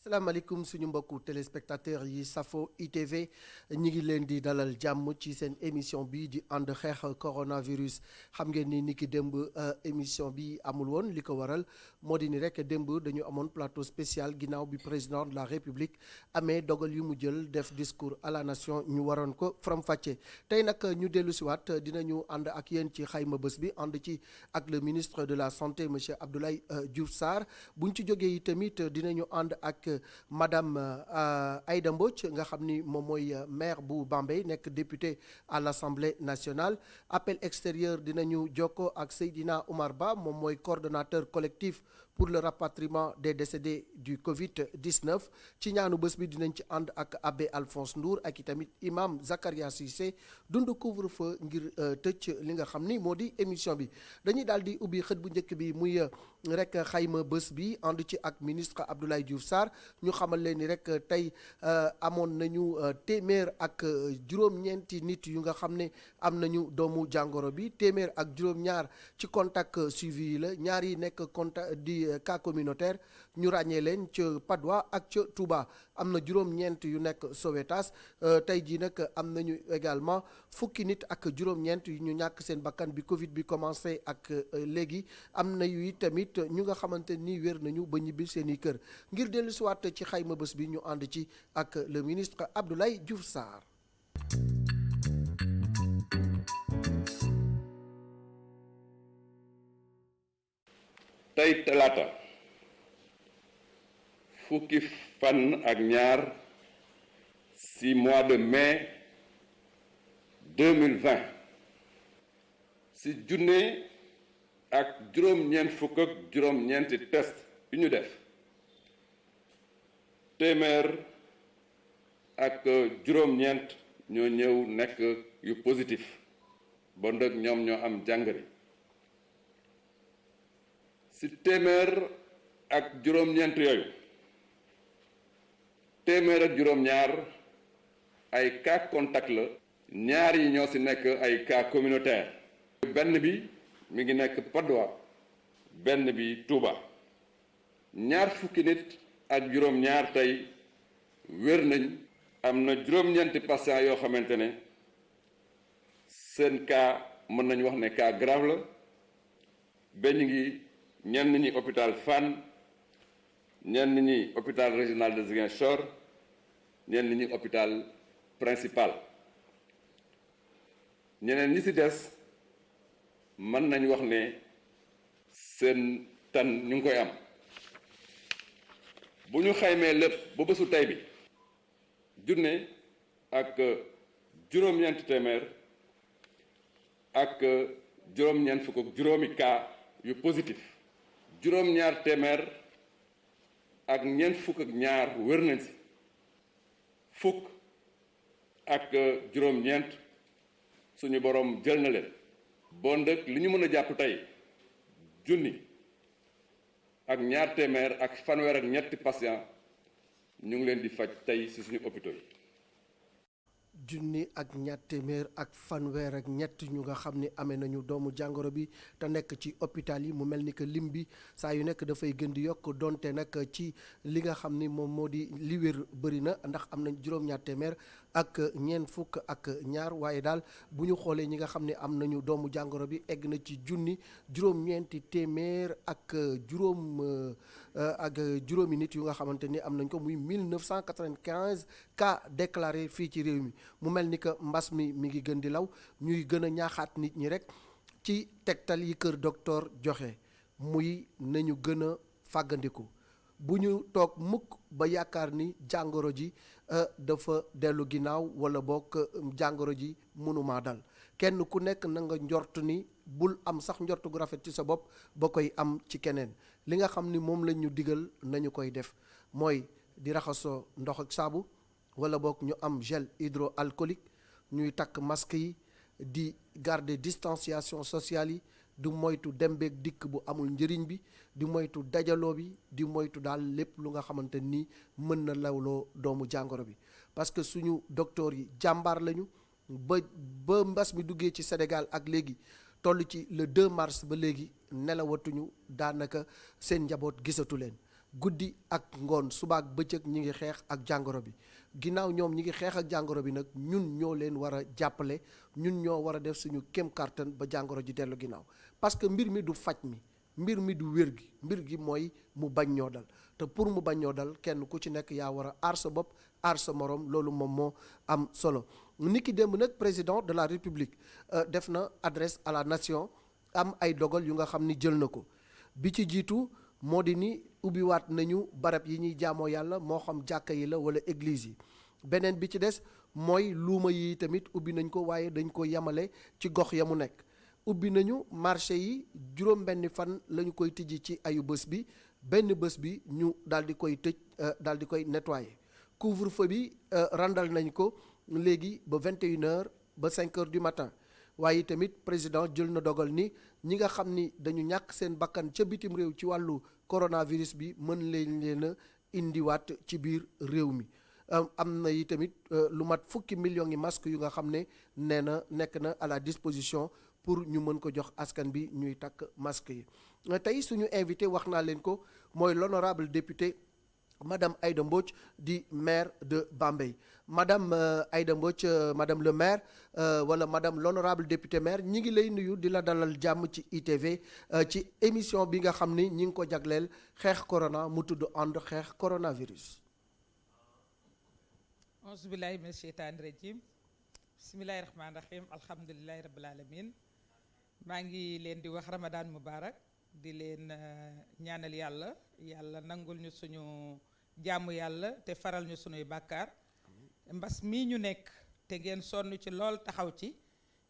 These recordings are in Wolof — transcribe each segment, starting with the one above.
salaamaaleykum suñu mbokku téléspectateurs yi safo ITV ñi ngi leen di dalal jàmm ci seen émission bi di ànd xeex coronavirus xam ngeen ni ki démb émission bi amul woon li ko waral moo di ni rek démb dañu amoon plateau spécial ginnaaw bi président de la république amee dogal yu mu jël def discours à la nation ñu waroon ko faram-fàcce tey nag ñu dellu siwaat dinañu ànd ak yéen ci xayma bés bi ànd ci ak le ministre de la santé monsieur Abdoulaye Diouf Sarr buñ ci jógee yi tamit dinañu ànd ak madame Aïda Mbodj nga xam ni moom mooy maire bu Bambey nekk député à l'Assemblée nationale appel extérieur dinañu jokkoo ak Seydina Oumar Ba moom mooy coordonnateur collectif pour le rapatriement des décédés du Covid-19 ci ñaanu bés bi dinañ ci ànd ak abbé Alphonse Ndour ak itamit imam Zakaria Cissé dund couvre-feu ngir tëj li nga xam ni moo di émission bi dañuy daal di ubbi xët bu njëkk bi muy rek xayma bés bi ànd ci ak ministre Abdoulaye Diouf Sarr ñu xamal leen ni rek tey amoon nañu téeméer ak juróom-ñeenti nit yu nga xam ne am nañu doomu jàngoro bi téeméer ak juróom-ñaar ci contact suivi yi la ñaar yi nekk contact di cas communautaire ñu ràññee leen ca Patte d'Oie ak ca Touba am na juróom-ñeent yu nekk Sowétas tey jii nag am nañu également fukki nit ak juróom-ñeent yu ñu ñàkk seen bakkan bi Covid bi commencé ak léegi am na yu tamit ñu nga xamante ni wér nañu ba ñibbi seen i kër ngir dellu siwaat ci xayma bés bi ñu ànd ci ak le ministre Abdoulaye Diouf Sarr. tey talaata fukki fan ak ñaar ci mois de mai 2020 ci junne ak juróom-ñeent fukk ak juróom-ñeenti test yu ñu def téeméer ak juróom-ñeent ñoo ñëw nekk yu positif ba ndëg ñoom ñoo am jàngari ci téeméer ak juróom-ñeent yooyu téeméer ak juróom-ñaar ay cas contact la ñaar yi ñoo ci nekk ay cas communautaire benn bi mi ngi nekk Patte d'Oie benn bi Touba ñaar fukki nit ak juróom-ñaar tey wér nañ am na juróom-ñeenti patient yoo xamante ne seen cas mën nañu wax ne cas grave la ba ñu ngi ñenn ñi hôpital Fann ñenn ñi hôpital régional de Ziguinchor ñenn ñi hôpital principal ñeneen ñi ci des mën nañu wax ne seen tan ñu ngi koy am bu ñu xaymee lépp ba bésu tey bi junne ak juróom-ñeent téeméer ak juróom-ñeent fukk ak juróomi cas yu positif juróom-ñaar téeméer ak ñeent fukk ak ñaar wér nañ ci fukk ak juróom-ñeent suñu boroom jël na leen bon ndëkk li ñu mën a jàpp tey junni ak ñaar téeméer ak fanweer ak ñetti patient ñu ngi leen di faj tey ci suñu hôpitaux yi. junni ak ñaar téeméer ak fanweer ak ñett ñu nga xam ni amee nañu doomu jàngoro bi te nekk ci hôpital yi mu mel ni que lim bi saa yu nekk dafay gën di yokk donte nag ci li nga xam ni moom moo di li wér bëri na ndax am nañ juróom-ñaar téeméer ak ñeent fukk ak ñaar waaye daal bu ñu xoolee ñi nga xam ne am nañu doomu jàngoro bi egg na ci junni juróom-ñeenti téeméer ak juróomi nit yu nga xamante ni am nañ ko muy 1995 cas déclarés fii ci réew mi. mu mel ni que mbas mi ngi gën di law ñuy gën a ñaaxaat nit ñi rek ci tegtal yi kër docteur joxe muy nañu gën a fàggandiku bu ñu toog mukk ba yaakaar ni jàngoro ji dafa dellu ginnaaw wala boog jàngoro ji mënumaa dal kenn ku nekk na nga njort ni bul am sax njort gu rafet ci sa bopp ba koy am ci keneen li nga xam ni moom lañ ñu digal nañu koy def mooy di raxasoo ndox ak saabu wala boog ñu am gel hydroalcoolique ñuy takk masque yi di garder distanciation sociale yi di moytu dem beeg dikk bu amul njëriñ bi di moytu dajaloo bi di moytu daal lépp lu nga xamante ni mën na lawloo doomu jàngoro bi parce que suñu docteur yi jàmbaar lañu ba mbas mi duggee ci Sénégal ak léegi toll ci le 2 mars ba léegi nelawatuñu daanaka seen njaboot gisatu leen guddi ak ngoon suba ak bëccëg ñi ngi xeex ak jàngoro bi ginnaaw ñoom ñi ngi xeex ak jàngoro bi nag ñun ñoo leen war a jàppale ñun ñoo war a def suñu kéem kàttan ba jàngoro ji dellu ginnaaw parce que mbir mi du faj mi mbir mi du wér gi mbir gi mooy mu bañ ñoo dal te pour mu bañ ñoo dal kenn ku ci nekk yaa war a aar sa bopp aar sa morom loolu moom moo am solo niki démb nag président de la république def na adresse à la nation am ay dogal yu nga xam ni jël na ko bi ci jiitu moo di ni ubbiwaat nañu barab yi ñuy jaamoo yàlla moo xam jàkka yi la wala église yi beneen bi ci des mooy luuma yi tamit ubbi nañ ko waaye dañ ko yemale ci gox ya mu nekk ubbi nañu marché yi juróom-benni fan la ñu koy tijji ci ayu bés bi benn bés bi ñu daal di koy tëj daal di koy nettoyer couvre-feu bi randal nañ ko léegi ba 21h ba 5h du matin waaye tamit président jël na dogal ni ñi nga xam ni dañu ñàkk seen bakkan ca bitim réew ci wàllu coronavirus bi mën leen a indiwaat ci biir réew mi am na yi tamit lu mat fukki millions yi masques yu nga xam ne nee na nekk na à la disposition pour ñu mën ko jox askan bi ñuy takk masque yi tey suñu invité wax naa leen ko mooy l'honorable député madame Aïda Mbodj di maire de Bambey madame Aïda Mbodj madame le maire wala madame l'honorable député maire ñi ngi lay nuyu di la dalal jàmm ci ITV ci émission bi nga xam ni ñi ngi ko jagleel xeex corona mu tudd ànd xeex coronavirus. auzu billaahi mina sheytaani rajiim bismillaahi rahmaani rahiim alhamdulillaahi rabbil aalamiin maa ngi leen di wax Ramadan Mubarak di leen ñaanal yàlla nangul ñu suñu jaamu yàlla te faral ñu suñuy bàkkaar mbas mii ñu nekk te ngeen sonn ci lool taxaw ci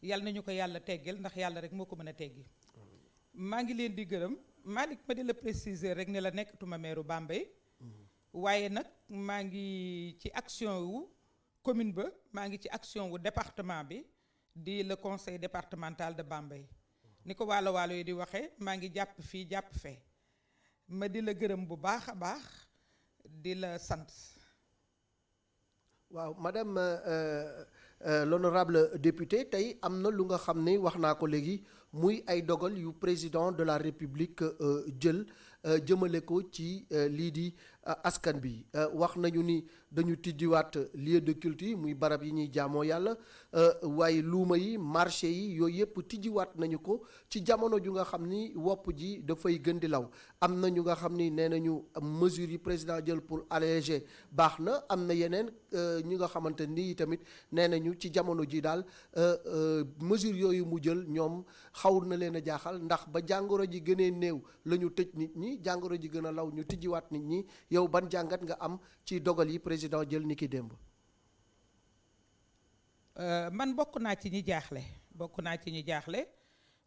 yal nañu ko yàlla teggeel ndax yàlla rek moo ko mën a teggi maa ngi leen di gërëm Malick ma di la préciser rek ne la nekkatuma meeru Bambey waaye nag maa ngi ci action wu commune ba maa ngi ci action wu département bi di le conseil départemental de Bambey ni ko waalo yi di waxee maa ngi jàpp fii jàpp fee ma di la gërëm bu baax a baax di la sant. waaw madame l'honorable député tey am na lu nga xam ne wax naa ko léegi muy ay dogal yu président de la république jël jëmale ko ci lii di askan bi wax nañu ni dañu tijjiwaat lieu de culte yi muy barab yi ñuy jaamoo yàlla waaye luuma yi marché yi yooyu yëpp tijjiwaat nañu ko ci jamono ju nga xam ni wopp ji dafay gën di law am na ñu nga xam ni nee nañu mesures yi président jël pour alléger baax na am na yeneen ñi nga xamante ni tamit nee nañu ci jamono ji daal mesures yooyu mu jël ñoom xaw na leen a jaaxal ndax ba jàngoro ji gënee néew la ñu tëj nit ñi jàngoro ji gën a law ñu tijjiwaat nit ñi yow ban jàngat nga am ci dogal yi président jël ni ki démb. man bokk naa ci ñi jaaxle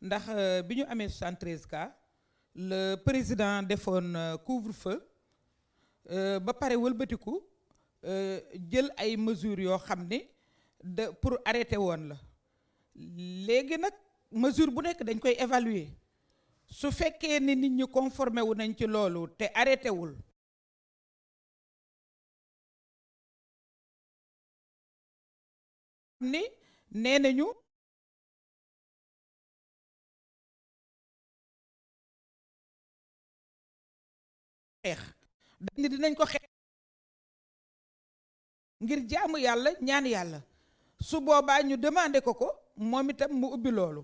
ndax bi ñu amee 73 cas le président defoon couvre-feu ba pare wëlbatiku jël ay mesures yoo xam ne pour arrêter woon la léegi nag mesure bu nekk dañ koy évaluer su fekkee ni nit ñi conformé wu nañ ci loolu te arrêté wul ni nee nañu xeex dañ ni dinañ ko xeex ngir jaamu yàlla ñaan yàlla su boobaa ñu demandé ko moom itam mu ubbi loolu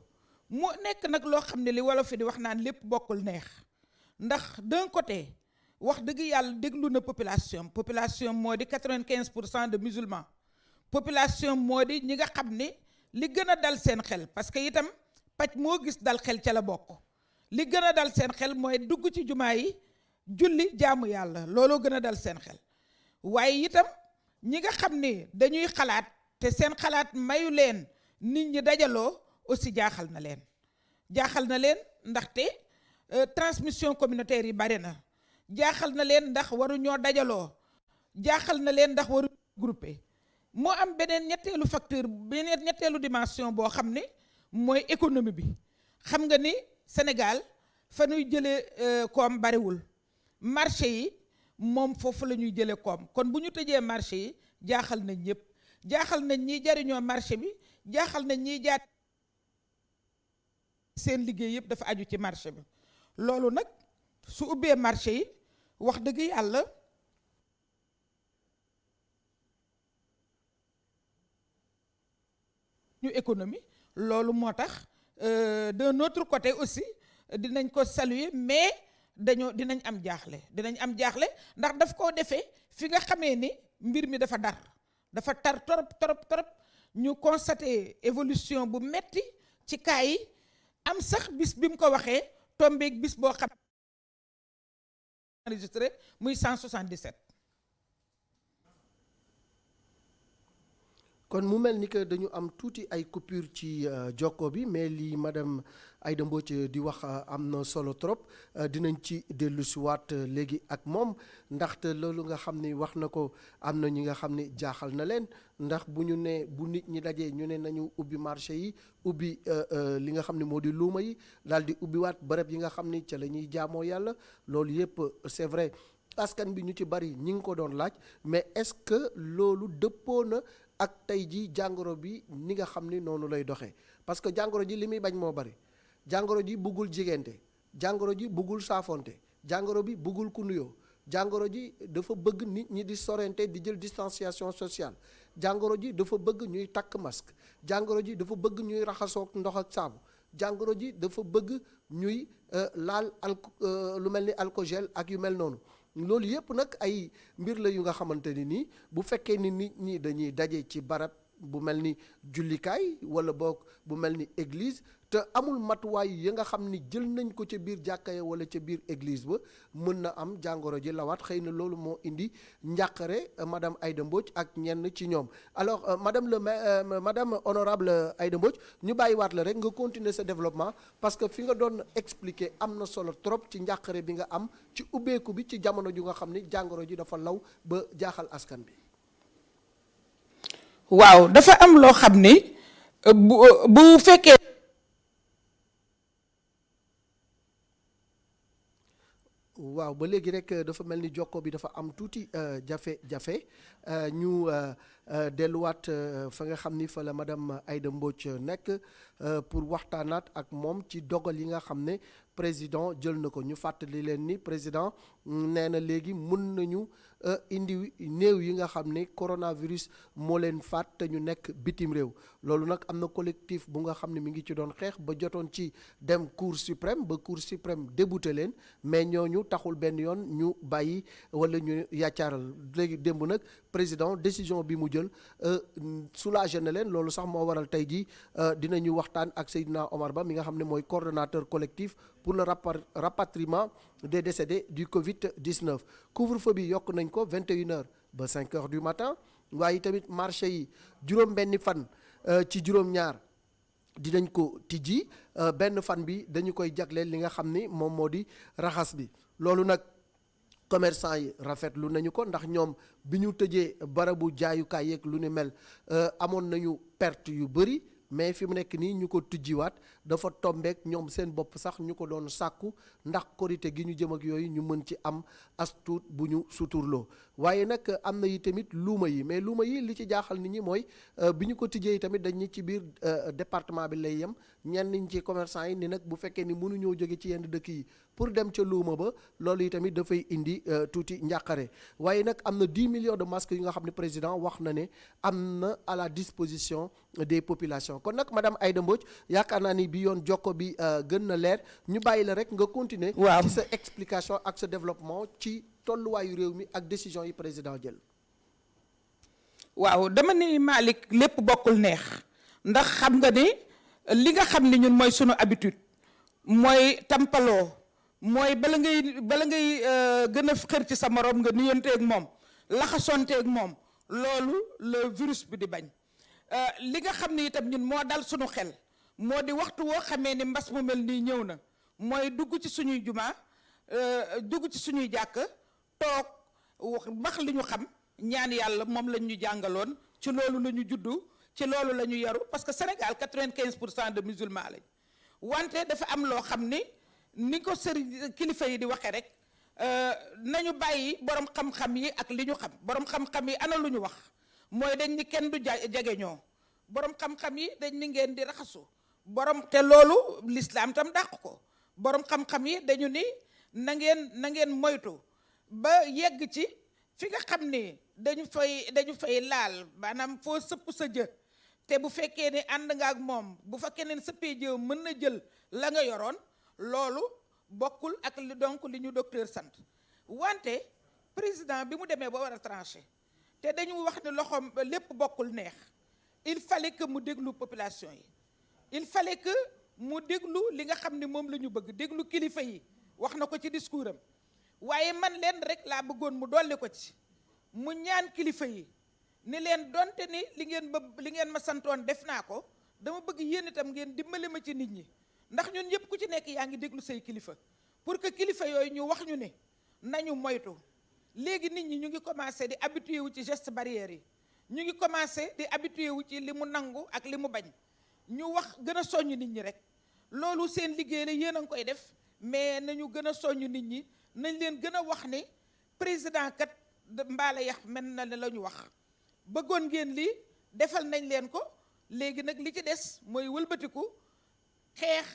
mu nekk nag loo xam ne li wolof fi di wax naan lépp bokkul neex ndax d'un côté wax dëgg yàlla déglu na population moo di 95% de musulmans population moo di ñi nga xam ne li gën a dal seen xel parce que itam paj moo gis dal xel ca la bokk li gën a dal seen xel mooy dugg ci jumaa yi julli jaamu yàlla looloo gën a dal seen xel waaye itam ñi nga xam ne dañuy xalaat te seen xalaat mayu leen nit ñi dajaloo aussi jaaxal na leen ndaxte transmission communautaire yi bari na jaaxal na leen ndax waruñoo dajaloo jaaxal na leen ndax waru groupé moo am beneen ñetteelu facteur beneen ñetteelu dimension boo xam ne mooy économie bi xam nga ni Sénégal fa ñuy jëlee koom bariwul marché yi moom foofu la ñuy jëlee koom kon bu ñu tëjee marché yi jaaxal nañ ñëpp jaaxal nañ ñiy jariñoo marché bi jaaxal nañ ñiy jaat seen liggéey yëpp dafa aju ci marché bi loolu nag su ubbee marché yi wax dëgg yàlla ñu économie loolu moo tax d'un autre côté aussi dinañ ko saluer mais dinañ am jaaxle ndax daf koo defee fi nga xamee ni mbir mi dafa tar torop ñu constaté évolution bu metti ci cas yi am sax bis bi mu ko waxee tombeeg bis boo xam enregistré muy 177. kon mu mel ni que dañu am tuuti ay coupure ci jokko bi mais li madame Aïda Mbodj di wax am na solo trop dinañ ci dellu si waat léegi ak moom ndaxte loolu nga xam ni wax na ko am na ñi nga xam ni jaaxal na leen ndax bu ñu ne bu nit ñi dajee ñu ne nañu ubbi marché yi ubbi li nga xam ne moo di luuma yi daal di ubbiwaat bërëb yi nga xam ni ca la ñuy jaamoo yàlla loolu yëpp c'est vrai askan bi ñu ci bari ñi ngi ko doon laaj mais est-ce que loolu dëppoo na ak tey ji jàngoro bi ni nga xam ni noonu lay doxee parce que jàngoro ji li muy bañ moo bari jàngoro ji buggul jigéente jàngoro ji buggul saafonte jàngoro bi buggul ku nuyoo jàngoro ji dafa bëgg nit ñi di sorente di jël distanciation sociale jàngoro ji dafa bëgg ñuy takk masque jàngoro ji dafa bëgg ñuy raxasoo ndox ak saabu jàngoro ji dafa bëgg ñuy laal lu mel ni alcogel ak yu mel noonu loolu yëpp nag ay mbir la yu nga xamante ni nii bu fekkee ni nit ñi dañuy daje ci barab bu mel ni jullikaay wala boog bu mel ni église te amul matuwaay yi nga xam ni jël nañ ko ca biir jàkka ya wala ca biir église ba mën na am jàngoro ji lawaat xëy na loolu moo indi njàqare madame Aïda Mbodj ak ñenn ci ñoom alors madame honorable Aïda Mbodj ñu bàyyiwaat la rek nga continuer sa développement parce que fi nga doon expliquer am na solo trop ci njàqare bi nga am ci ubbeeku bi ci jamono ju nga xam ni jàngoro ji dafa law ba jaaxal askan bi. waaw dafa am loo xam ni bu fekkee. waaw ba léegi rek dafa mel ni jokko bi dafa am tuuti jafe-jafe ñu delluwaat fa nga xam ni fa la madame Aïda Mbodj nekk pour waxtaanaat ak moom ci dogal yi nga xam ne président jël na ko ñu fàttali leen ni président nee na léegi mun nañu indi néew yi nga xam ne coronavirus moo leen faat te ñu nekk bitim réew loolu nag am na collectif bu nga xam ne mi ngi ci doon xeex ba jotoon ci dem cour suprême ba cour suprême débouté leen mais ñooñu taxul benn yoon ñu bàyyi wala ñu yàccaaral léegi démb nag président décision bi mu jël soulagé na leen loolu sax moo waral tey jii dinañu waxtaan ak Seydina Omar Ba mi nga xam ne mooy coordonnateur collectif pour le rapatriement des décédés du Covid-19 couvre-feu bi yokk nañ ko 21h ba 5h du matin waaye tamit marché yi juróom-benni fan ci juróom-ñaar dinañ ko tijji benn fan bi dañu koy jagleel li nga xam ni moom moo di raxas bi loolu nag commerçant yi rafetlu nañu ko ndax ñoom bi ñu tëjee barabu jaayukaay yeeg lu ni mel amoon nañu perte yu bëri mais fi mu nekk nii ñu ko tijjiwaat dafa tombeek ñoom seen bopp sax ñu ko doon sàkku ndax korite gi ñu jëm ak yooyu ñu mën ci am as tuut bu ñu suturloo waaye nag am na yi tamit luuma yi mais luuma yi li ci jaaxal nit ñi mooy bi ñu ko tijjee tamit dañ ñi ci biir département bi lay yem ñenn ñi ci commerçant yi ni nag bu fekkee ni mënuñoo jóge ci yenn dëkk yi pour dem ca luuma ba loolu yi tamit dafay indi tuuti njàqare waaye nag am na 10 millions de masques yu nga xam ne président wax na ne am na à la disposition des populations kon nag madame Aïda Mbodj yaakaar naa ni bi yoon jokko bi gën na leer ñu bàyyi la rek nga continuer ci sa explication ak sa développement ci tolluwaayu réew mi ak décision yi président jël. waaw dama ni Malick lépp bokkul neex ndax xam nga ni li nga xam ni ñun mooy sunu habitude mooy tampaloo mooy bala ngay gën a xër ci sa morom nga nuyonteeg moom laxasonteeg moom loolu le virus bi di bañ li nga xam ni itam ñun moo dal sunu xel moo di waxtu woo xamee ni mbas mu mel nii ñëw na mooy dugg ci suñuy jumaa dugg ci suñuy jàkk toog wax li ñu xam ñaan yàlla moom lañ ñu jàngaloon ci loolu la ñu juddu ci loolu la ñu yaru parce que Sénégal 95% de musulmans lañ wante dafa am loo xam ni ko sëriñ kilifa yi di waxee rek nañu bàyyi borom xam-xam yi ak li ñu xam borom xam-xam yi ana lu ñu wax mooy dañ ni kenn du jegeñoo borom xam-xam yi dañ ni ngeen di raxasu borom te loolu l'islam tam dàq ko borom xam-xam yi dañu ni na ngeen moytu ba yegg ci fi nga xam ne dañu fay laal maanaam foo sëpp sa jë te bu fekkee ne ànd nga ak moom bu fa keneen sëppee jë mën na jël la nga yoroon loolu bokkul ak li ñu docteur sant wante président bi mu demee ba war a tranché te dañu wax ne loxoom lépp bokkul neex il fallait que mu déglu population yi il fallait que mu déglu li nga xam ne moom la ñu bëgg déglu kilifa yi wax na ko ci discours am waaye man leen rek laa bëggoon mu dolli ko ci mu ñaan kilifa yi ni leen donte ni li ngeen ma santoon def naa ko dama bëgg yéen itam ngeen dimbali ma ci nit ñi ndax ñun ñëpp ku ci nekk yaa ngi déglu say kilifa pour que kilifa yooyu ñu wax ñu ne nañu moytu léegi nit ñi ñu ngi commencé di habitué wu ci geste barrière yi ñu ngi commencé di habitué wu ci li mu nangu ak li mu bañ ñu wax gën a soññ nit ñi rek loolu seen liggéey la yéen a ngi koy def mais nañu gën a soññ nit ñi nañ leen gën a wax ni président kat mbaala yax mel na ne la ñu wax bëggoon ngeen lii defal nañ leen ko léegi nag li ci des mooy wëlbatiku xeex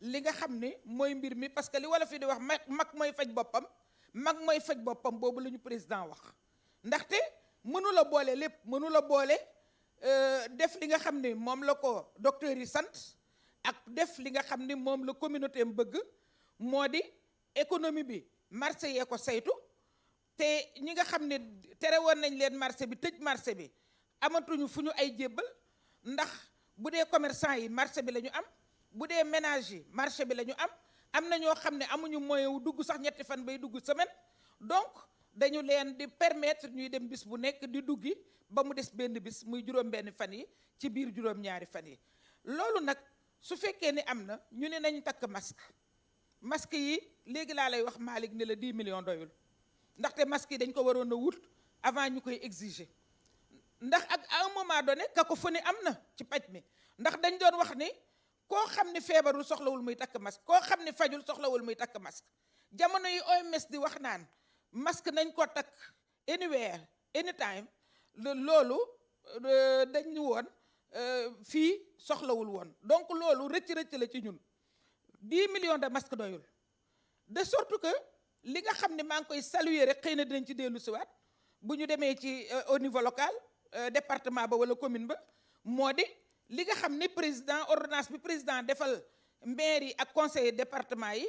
li nga xam ne mooy mbir mi parce que li wala fi di wax mag mooy faj boppam boobu la ñu président wax ndaxte mënu la boole lépp mënu la boole def li nga xam ne moom la ko docteur yi sant ak def li nga xam ne moom la communauté am bëgg moo di économie bi marché yee ko saytu te ñi nga xam ne tere woon nañ leen marché bi tëj marché bi amatuñu fu ñu ay jébbal ndax bu dee commerçant yi marché bi la ñu am bu dee ménage yi marché bi la ñu am na ñoo xam ne amuñu moyen wu dugg sax ñetti fan bay dugg semaine donc dañu leen di permettre ñuy dem bis bu nekk di duggi ba mu des benn bis muy juróom-benn fan yi ci biir juróom-ñaari fan yi loolu nag su fekkee ni am na ñu ne nañ takk masque yi léegi laa lay wax Malick ne la 10 millions doyul ndaxte masque yi dañ ko waroon a wut avant ñu koy exiger ndax ak à un moment donné cacophonie am na ci paj mi ndax dañ doon wax ni koo xam ne feebarul soxlawul muy takk masque koo xam ne fajul soxlawul muy takk masque jamono yi OMS di wax naan masque nañ ko takk anywhere anytime loolu dañ woon fii soxlawul woon donc loolu rëcc la ci ñun 10 millions de masques doyul de sorte que li nga xam ne maa ngi koy saluer rek xëy na dinañ ci dellu siwaat bu ñu demee ci au niveau local département ba wala commune ba moo di li nga xam ne président ordonnance bi président defal maire yi ak conseiller département yi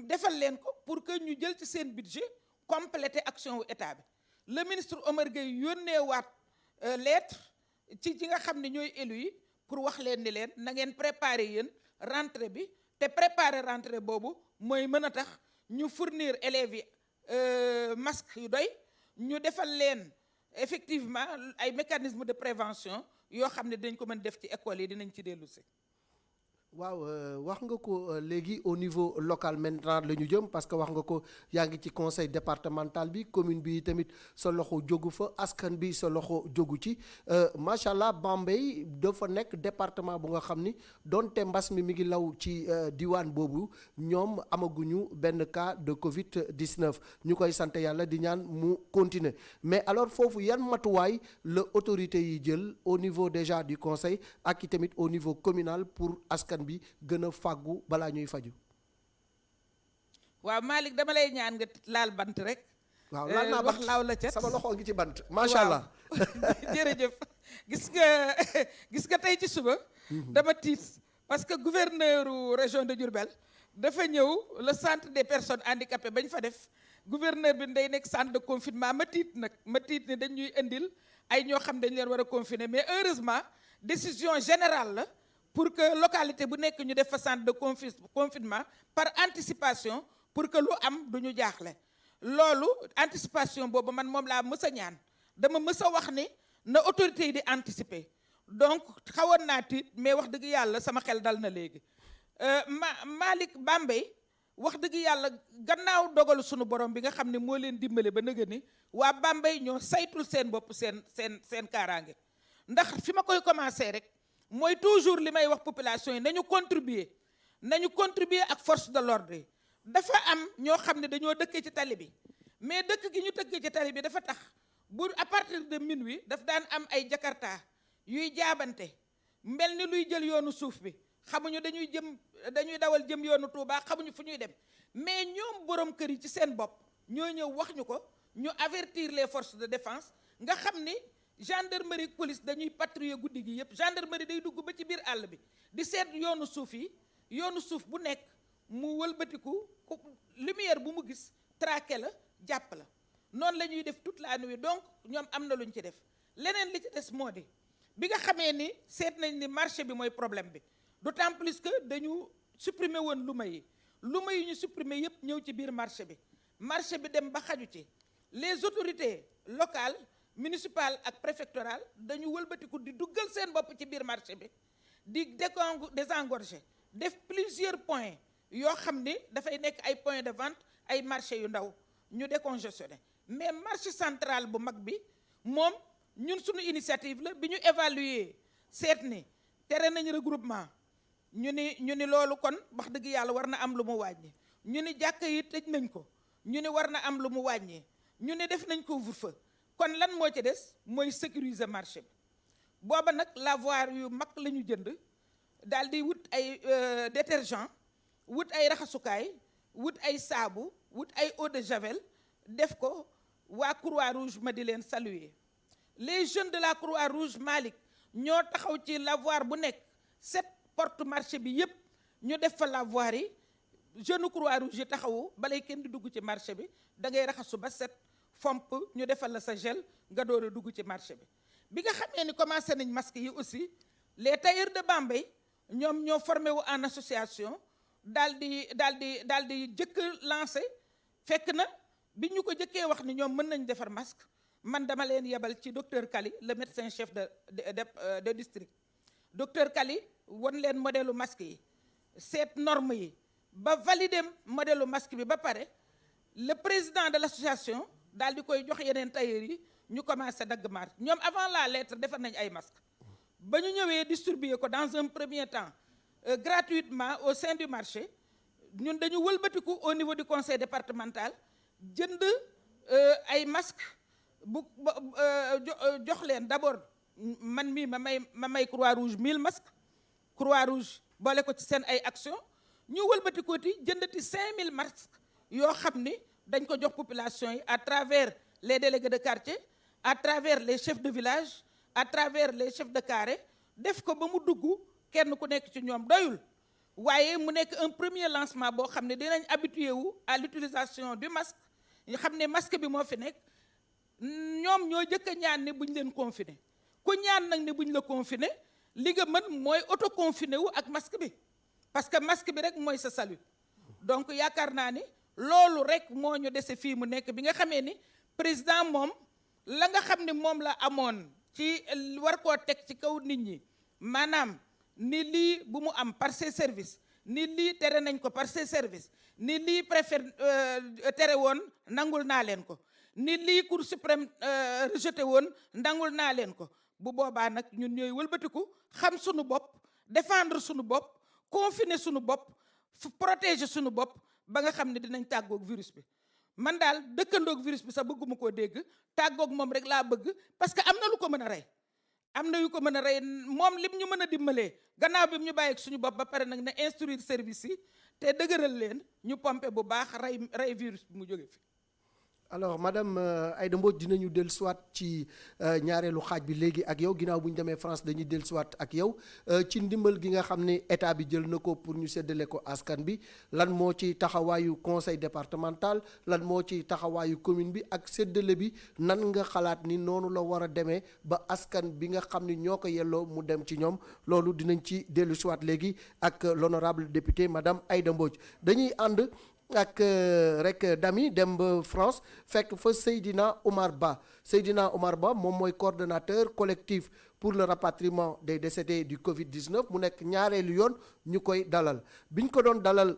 defal leen ko pour que ñu jël ci seen budget compléter action wu état bi le ministre Omar Gueye yónnee waat lettre ci nga xam ne ñooy élus yi pour wax leen ni leen na ngeen préparer yéen rentrée bi te préparer rentrée boobu mooy mën a tax ñu fournir élèves yi masque yu doy ñu defal leen effectivement ay mécanismes de prévention yoo xam ne dinañ ko mën def ci école yi dinañ ci dellu si. waaw wax nga ko léegi au niveau local maintenant la ñu jëm parce que wax nga ko yaa ngi ci conseil départemental bi commune bi tamit sa loxo jógu fa askan bi sa loxo jógu ci macha allah Bambey dafa nekk département bu nga xam ni donte mbas mi ngi law ci diwaan boobu ñoom amaguñu benn cas de Covid 19 ñu koy sant yàlla di ñaan mu continuer mais alors foofu yan matuwaay la autorité yi jël au niveau déjà du conseil ak i tamit au niveau communal pour askan bi gën a fàggu balaa ñuy faju. waaw Malick dama lay ñaan nga laal bant rek. waaw laal naa bant wax laaw la cet sama loxo ngi ci bant macha allah. jërëjëf gis nga tey ci suba. dama tiit parce que gouverneur région de Diourbel dafa ñëw le centre des personnes handicapées bañ fa def gouverneur bi day nekk centre de confinement ma tiit ne dañuy indil ay ñoo xam dañ leen war a confiner mais heureusement décision générale la. pour que localité bu nekk ñu def fa centre de confinement par anticipation pour que lu am du ñu jaaxle loolu anticipation boobu man moom laa mës a ñaan dama mës a wax ni na autorité yi di anticiper donc xawoon naa tiit mais wax dëgg yàlla sama xel dal na léegi Malick Bambey wax dëgg yàlla gannaaw dogalu sunu borom bi nga xam ne moo leen dimbale ba nëga ni waa Bambey ñoo saytul seen bopp seen kaaraange ndax fi ma koy commencer rek mooy toujours li may wax population yi nañu contribuer ak force de l'ordre yi dafa am ñoo xam ne dañoo dëkkee ci tali bi mais dëkk gi ñu dëkkee ci tali bi dafa tax bu à partir de minuit daf daan am ay jakarta yuy jaabante mel ni luy jël yoonu suuf bi xamuñu dañuy dawal jëm yoonu Touba xamuñu fu ñuy dem mais ñoom borom kër yi ci seen bopp ñoo ñëw wax ñu ko ñu avertir les forces de défense nga xam ni gendarmerie police dañuy patrouiller guddi gi yëpp gendarmerie day dugg ba ci biir àll bi di seet yoonu suuf yi yoonu suuf bu nekk mu wëlbatiku lumière bu mu gis traqué la jàpp la noonu la ñuy def toute la nuit donc ñoom am na lu ñu ci def leneen li ci des moo di bi nga xamee ni seet nañ ni marché bi mooy problème bi d'autant plus que dañu supprimer woon luuma yi ñu supprimer yëpp ñëw ci biir marché bi dem ba xaju ci les autorités locales municipales ak préfectorales dañu wëlbatiku di duggal seen bopp ci biir marché bi di désengorger def plusieurs points yoo xam ni dafay nekk ay points de vente ay marché yu ndaw ñu décongestionné mais marché central bu mag bi moom ñun suñu initiative la bi ñu évaluer seet ni tere nañ regroupement ñu ni loolu kon wax dëgg yàlla war na am lu mu wàññi ñu ni jàkka yi tëj nañ ko ñu ni war na am lu mu wàññi ñu ni def nañ couvre-feu kon lan moo ci des mooy sécuriser marché bi booba nag lavoir yu mag la ñu jënd daal di wut ay détergent wut ay raxasukaay wut ay saabu wut ay eau de javel def ko waa Croix-Rouge ma di leen saluer les jeunes de la Croix-Rouge Malick ñoo taxaw ci lavoir bu nekk 7 porte marché bi yépp ñu def fa lavoir yi jeune Croix-Rouge yi taxawu balay kenn di dugg ci marché bi da ngay raxasu ba set fomp ñu defal la sa gel nga door a dugg ci marché bi nga xamee ni commencé nañ masque yi aussi les tailleurs de Bambey ñoom ñoo formé wu en association daal di jëkk lancé fekk na bi ñu ko jëkkee wax ni ñoom mën nañ defar masque man dama leen yebal ci docteur Kali le médecin chef de district docteur Kali won leen modèle masque yi seet norme yi ba valider modèle masque bi ba pare le président de l'association daal di koy jox yeneen tailleurs yi ñu commencé dagg marge ñoom avant la lettre defar nañ ay masque ba ñu ñëwee distribuer ko dans un premier temps gratuitement au sein du marché ñun dañu wëlbatiku au niveau du conseil départemental jënd ay masque bu jox leen d'abord man mii ma may Croix-Rouge 1000 masques Croix-Rouge boole ko ci seen ay action ñu wëlbatikooti jëndati 5000 masques yoo xam ni dañ ko jox population yi à travers les délégués de quartier à travers les chefs de village à travers les chefs de carré def ko ba mu dugg kenn ku nekk ci ñoom doyul waaye mu nekk un premier lancement boo xam ne dinañ habitué wu à l'utilisation du masque ñu xam ne masque bi moo fi nekk ñoom ñoo jëkk a ñaan ne buñ leen confiné ku ñaan nag ne buñ la confiné li nga mën mooy auto confiné wu ak masque bi parce que masque bi rek mooy sa salut donc yaakaar naa ni loolu rek moo ñu dese fii mu nekk bi nga xamee ni président moom la nga xam ne moom la amoon ci war koo teg ci kaw nit ñi maanaam ni lii bu mu am par ses services ni lii tere nañ ko par ses services ni lii préfet tere woon nangul naa leen ko ni lii cour suprême rejeté woon nangul naa leen ko bu boobaa nag ñun ñooy wëlbatiku xam sunu bopp défendre sunu bopp confiner sunu bopp protéger sunu bopp ba nga xam ne dinañ tàggoog virus bi man daal dëkkandoog virus bi sax bëgguma koo dégg tàggoog moom rek laa bëgg parce que am na lu ko mën a rey am na yu ko mën a rey moom lim ñu mën a dimbalee gannaaw bi ñu bàyyi suñu bopp ba pare nag ne instruire service yi te dëgëral leen ñu pomper bu baax rey virus bi mu jóge fi. alors madame Aïda Mbodj dinañu dellusiwaat ci ñaareelu xaaj bi léegi ak yow ginnaaw bu ñu demee France dañuy dellusiwaat ak yow ci ndimbal gi nga xam ne état bi jël na ko pour ñu séddale ko askan bi lan moo ci taxawaayu conseil départemental lan moo ci taxawaayu commune bi ak séddale bi nan nga xalaat ni noonu la war a demee ba askan bi nga xam ni ñoo ko yelloo mu dem ci ñoom loolu dinañ ci dellusiwaat léegi ak l'honorable député madame Aïda Mbodj dañuy ànd ak rek dami dem ba France fekk fa Seydina Omar Ba moom mooy coordonnateur collectif pour le rapatriement des décédés du Covid-19 mu nekk ñaareelu yoon ñu koy dalal biñ ko doon dalal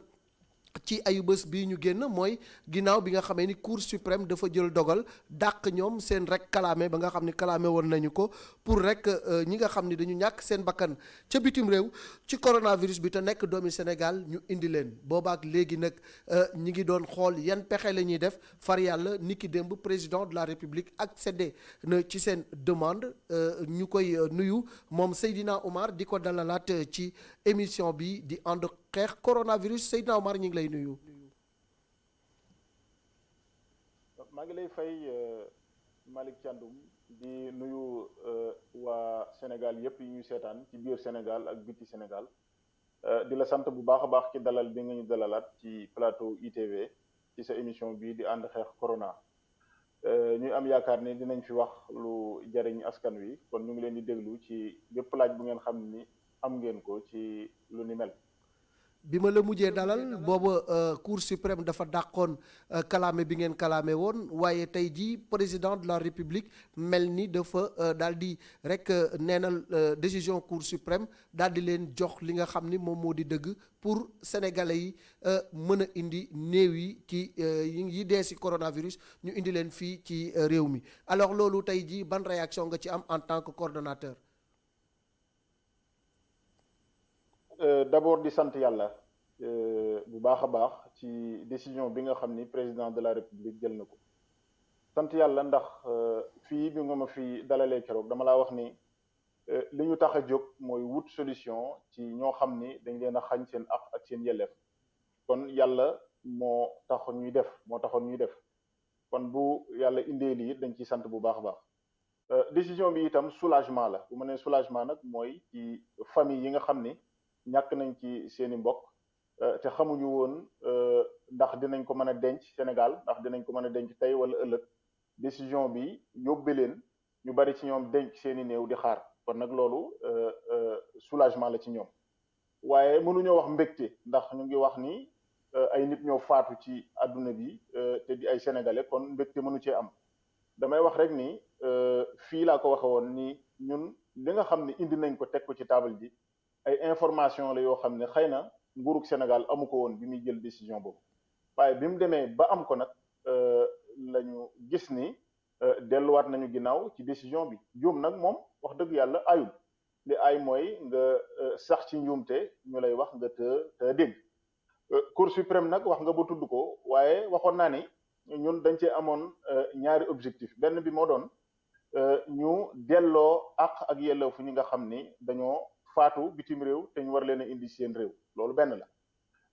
ci ayu bés bii ñu génn mooy ginnaaw bi nga xamee ni cour suprême dafa jël dogal dàq ñoom seen rek kalaame ba nga xam ni kalaame woon nañu ko pour rek ñi nga xam ni dañu ñàkk seen bakkan ca bitim réew ci coronavirus bi te nekk doomi Sénégal ñu indi leen boobaak léegi nag ñi ngi doon xool yan pexe la ñuy def far yàlla niki démb président de la République accédé na ci seen demande ñu koy nuyu moom Seydina Omar di ko dalalaat ci émission bi di ànd xeex coronavirus Seydina Omar ñu ngi lay nuyu. maa ngi lay fay Malick Thiandoum di nuyu waa Sénégal yépp yi ñuy seetaan ci biir Sénégal ak biti Sénégal di la sant bu baax a baax ci dalal bi nga ñu dalalaat ci plateau ITV ci sa émission bii di ànd xeex corona ñuy am yaakaar ni dinañ fi wax lu jariñ askan wi kon ñu ngi leen di déglu ci bépp laaj bu ngeen xam ni am ngeen ko ci lu ni mel. bi ma la mujjee dalal booba Cour suprême dafa dàqoon kalaame bi ngeen kalaame woon waaye tey jii président de la République mel ni dafa daal di rek neenal décision Cour suprême daal di leen jox li nga xam ni moom moo di dëgg pour sénégalais yi mën a indi néew yi ci yi dee si coronavirus ñu indi leen fii ci réew mi alors loolu tey jii ban réaction nga ci am en tant que coordonnateur. D'abord di sant yàlla bu baax a baax ci décision bi nga xam ni président de la république jël na ko sant yàlla ndax fii bi nga ma fi dalalee keroog dama laa wax ni li ñu tax a jóg mooy wut solution ci ñoo xam ni dañ leen a xañ seen ak seen yelleef kon yàlla moo taxoon ñuy def kon bu yàlla indee lii dañ ciy sant bu baax a baax décision bi itam soulagement la bu ma nee soulagement nag mooy ci famille yi nga xam ni ñàkk nañ ci seeni mbokk te xamuñu woon ndax dinañ ko mën a denc Sénégal ndax dinañ ko mën a denc tey wala ëllëg décision bi yóbbe leen ñu bari ci ñoom denc seeni néew di xaar kon nag loolu soulagement la ci ñoom waaye mënuñoo wax mbégte ndax ñu ngi wax ni ay nit ñoo faatu ci àdduna bi te di ay sénégalais kon mbégte mënu cee am damay wax rek ni fii laa ko waxe woon ni ñun li nga xam ne indi nañ ko teg ko ci table ji ay information la yoo xam ne xëy na nguurug Sénégal amu ko woon bi muy jël décision boobu waaye bi mu demee ba am ko nag la ñu gis ni delluwaat nañu ginnaaw ci décision bi juum nag moom wax dëgg yàlla ayul li ay mooy nga sax ci njuumte ñu lay wax nga te dégg Cour suprême nag wax nga ba tudd ko waaye waxoon naa ni ñun dañ cee amoon ñaari objectif benn bi moo doon ñu delloo ak yelleefu ñi nga xam ni dañoo faatu bitim réew te ñu war leen a indi seen réew loolu benn la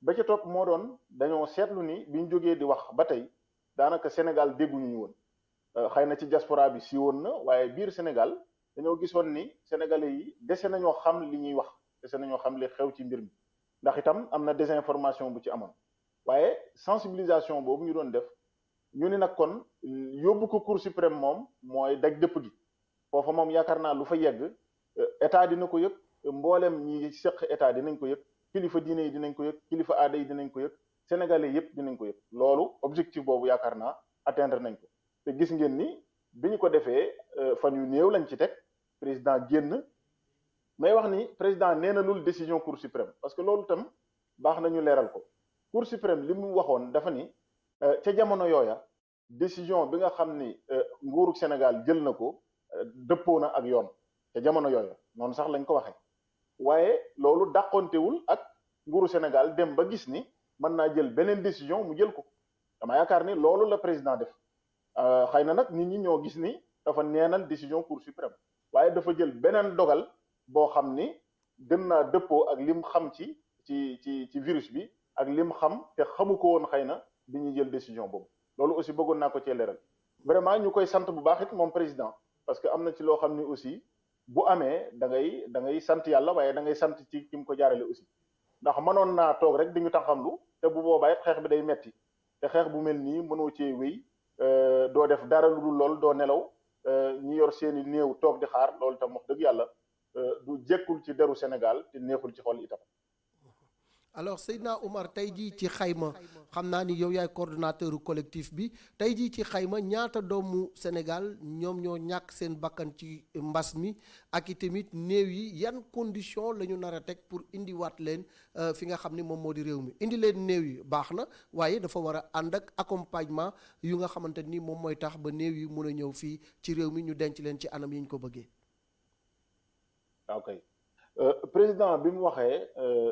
ba ca topp moo doon dañoo seetlu ni biñ jógee di wax ba tey daanaka Sénégal dégguñu ñu woon xëy na ci diaspora bi si woon na waaye biir Sénégal dañoo gisoon ni sénégalais yi dese nañoo xam li ñuy wax dese nañoo xam li xew ci mbir mi ndax itam am na désinformation bu ci amoon waaye sensibilisation boobu ñu doon def ñu ni nag kon yóbbu ko Cour suprême moom mooy daj dëpp gi foofa moom yaakaar naa lu fa yegg état dina ko yëg mboolem ñi seq état dinañ ko yëg kilifa diine yi dinañ ko yëg kilifa aada yi dinañ ko yëg sénégalais yëpp dinañ ko yëg loolu objectif boobu yaakaar naa atteindre nañ ko te gis ngeen ni bi ñu ko defee fan yu néew lañ ci teg président génn may wax ni président nee na lul décision Cour suprême parce que loolu itam baax nañu leeral ko Cour suprême li mu waxoon dafa ni ca jamono yooya décision bi nga xam ni nguurug Sénégal jël na ko dëppoo na ak yoon ca jamono yooya noonu sax lañ ko waxee waaye loolu dàqontewul ak nguuru Sénégal dem ba gis ni mën naa jël beneen décision mu jël ko dama yaakaar ni loolu la président def xëy na nag nit ñi ñoo gis ni dafa neenal décision Cour suprême waaye dafa jël beneen dogal boo xam ni gën naa dëppoo ak lim xam ci virus bi ak lim xam te xamu ko woon xëy na bi ñuy jël décision boobu loolu aussi bëggoon naa ko cee leeral vraiment ñu koy sant bu baax it moom président parce que am na ci loo xam ni aussi bu amee da ngay sant yàlla waaye da ngay sant ci ki mu ko jaarale aussi ndax mënoon naa toog rek di ñu taxamlu te bu boobaa it xeex bi day metti te xeex bu mel nii mënoo cee wéy doo def dara lu dul lool doo nelaw ñi yor seeni néew toog di xaar loolu itam wax dëgg yàlla du jekkul ci deru Sénégal te neexul ci xol itam. alors Seydina Oumar tey jii ci xayma xam naa ni yow yaay coordonnateur collectif bi tey jii ci xayma ñaata doomu Sénégal ñoom ñoo ñàkk seen bakkan ci mbas mi ak i tamit néew yi yan condition la ñu nar a teg pour indiwaat leen fi nga xam ni moom moo di réew mi indi leen néew yi baax na waaye dafa war a ànd ak accompagnement yu nga xamante ni moom mooy tax ba néew yi mun a ñëw fii ci réew mi ñu denc leen ci anam yi ñu ko bëggee. ok président bi mu waxee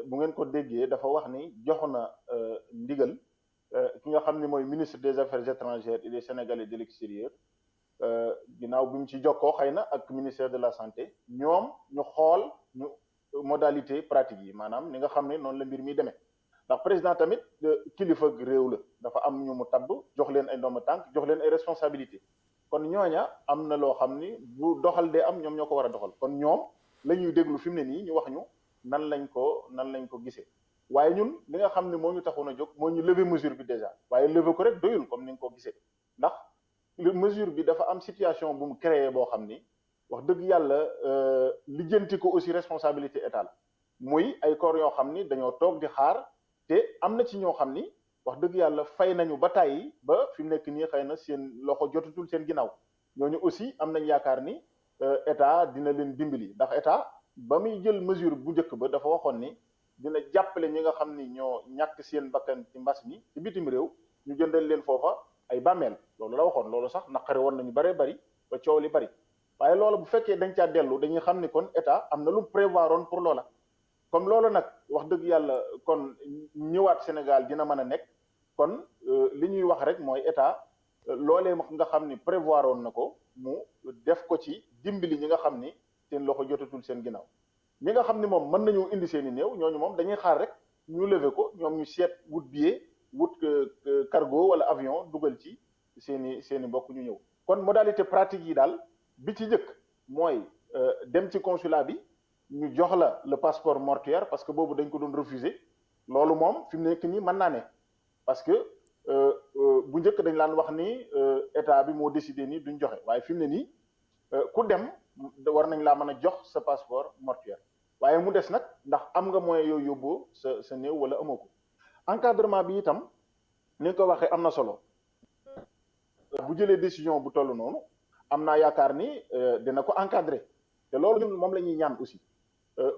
bu ngeen ko déggee dafa wax ni jox na ndigal ki nga xam ni mooy ministre des affaires étrangères et des Sénégalais de l'extérieur ginnaaw bi mu ci jokkoo xëy na ak ministère de la santé ñoom ñu xool ñu modalité pratique yi maanaam ni nga xam ne noonu la mbir mi demee ndax président tamit kilifa réew la dafa am ñu mu tabb jox leen ay ndomba tànk jox leen ay responsabilité kon ñooña am na loo xam ni bu doxal dee am ñoom ñoo ko war a doxal kon ñoom la ñuy déglu fi mu ne nii ñu wax ñu nan lañ ko gisee waaye ñun li nga xam ne moo ñu taxoon a jóg moo ñu lever mesure bi déjà waaye lever ko rek doyul comme ni nga ko gisee ndax mesure bi dafa am situation bu mu créé boo xam ni wax dëgg yàlla lijjanti ko aussi responsabilité état la muy ay corps yoo xam ni dañoo toog di xaar te am na ci ñoo xam ni wax dëgg yàlla fay nañu ba tàyyi ba fi mu nekk nii xëy na seen loxo jotatul seen ginnaaw ñooñu aussi am nañ yaakaar ni état dina leen dimbali ndax état ba muy jël mesure bu njëkk ba dafa waxoon ni dina jàppale ñi nga xam ni ñoo ñàkk seen bakkan ci mbas mi ci bitim réew ñu jëndal leen foofa ay bàmmeel loolu la waxoon loolu sax naqare woon nañu baree bari ba coow li bari waaye loolu bu fekkee dañ caa dellu dañuy xam ni kon état am na lu prévoir woon pour loola comme loolu nag wax dëgg yàlla kon ñëwaat Sénégal dina mën a nekk kon li ñuy wax rek mooy état loolee nga xam ni prévoir woon na ko mu def ko ci dimbali ñi nga xam ni seen loxo jotatul seen ginnaaw ñi nga xam ni moom mën nañu indi seen i néew ñooñu moom dañuy xaar rek ñu lever ko ñoom ñu seet wut billet wut cargo wala avion dugal ci seen i mbokk ñu ñëw kon modalité pratique yi daal bi ci njëkk mooy dem ci consulat bi ñu jox la le passeport mortuaire parce que boobu dañ ko doon refuser loolu moom fi mu nekk nii mën naa ne parce que bu njëkk dañ laan wax ni état bi moo décidé ni duñ joxe waaye fi mu ne nii ku dem war nañ laa mën a jox sa passeport mortuaire waaye mu des nag ndax am nga moyen yooyu yóbboo sa néew wala amoo ko encadrement bi itam ni nga ko waxee am na solo bu jëlee décision bu toll noonu am naa yaakaar ni dina ko encadrer te loolu ñun moom la ñuy ñaan aussi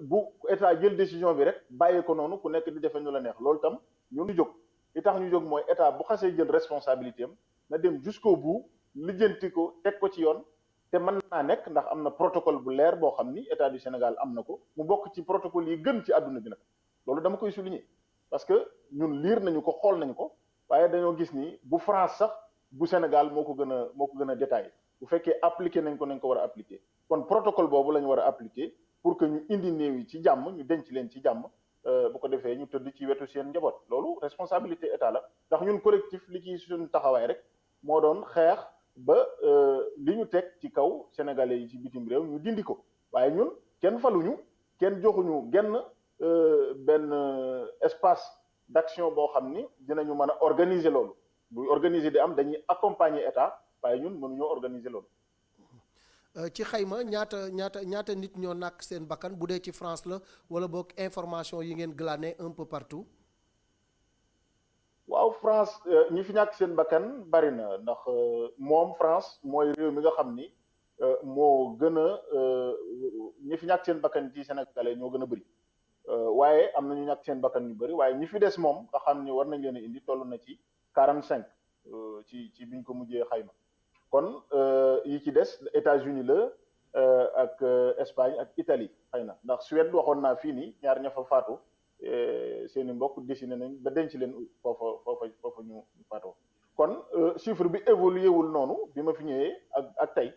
bu état jël décision bi rek bàyyi ko noonu ku nekk di defee ñu la neex loolu tam ñun ñu jóg li tax ñu jóg mooy état bu xasee jël responsabilité am na dem jusqu'au bout lijjanti ko teg ko ci yoon te mën naa nekk ndax am na protocole bu leer boo xam ni état du Sénégal am na ko mu bokk ci protocole yi gën ci àdduna bi nag loolu dama koy souligner parce que ñun liir nañu ko xool nañu ko waaye dañoo gis ni bu France sax bu Sénégal moo ko gën a détaillé bu fekkee appliqué nañ ko war a appliqué kon protocole boobu la ñu war a appliqué pour que ñu indi néew yi ci jàmm ñu denc leen ci jàmm bu ko defee ñu tëdd ci wetu seen njaboot loolu responsabilité état la ndax ñun collectif li ci suñu taxawaay rek moo doon xeex ba li ñu teg ci kaw sénégalais yi ci bitim réew ñu dindi ko waaye ñun kenn faluñu kenn joxuñu benn espace d'action boo xam ni dinañu mën a organiser loolu buy organiser di am dañuy accompagner état waaye ñun mënuñoo organiser loolu. ci xayma ñaata nit ñoo nàkk seen bakkan bu dee ci France la wala boog information yi ngeen glané un peu partout. waaw France ñi fi ñàkk seen bakkan bari na ndax moom France mooy réew mi nga xam ni moo gën a ñi fi ñàkk seen bakkan ci Sénégalais ñoo gën a bëri waaye am na ñu ñàkk seen bakkan ñu bëri waaye ñi fi des moom nga xam ni war nañ leen a indi toll na ci 45 ci biñ ko mujjee xayma kon yi ci des États-Unis la ak Espagne ak Italie xëy na ndax Suède waxoon naa fii nii ñaar ña fa faatu seeni mbokk dessiné nañ ba denc leen foofa ñu faatoo kon chiffre bi évolué wul noonu bi ma fi ñëwee ak tey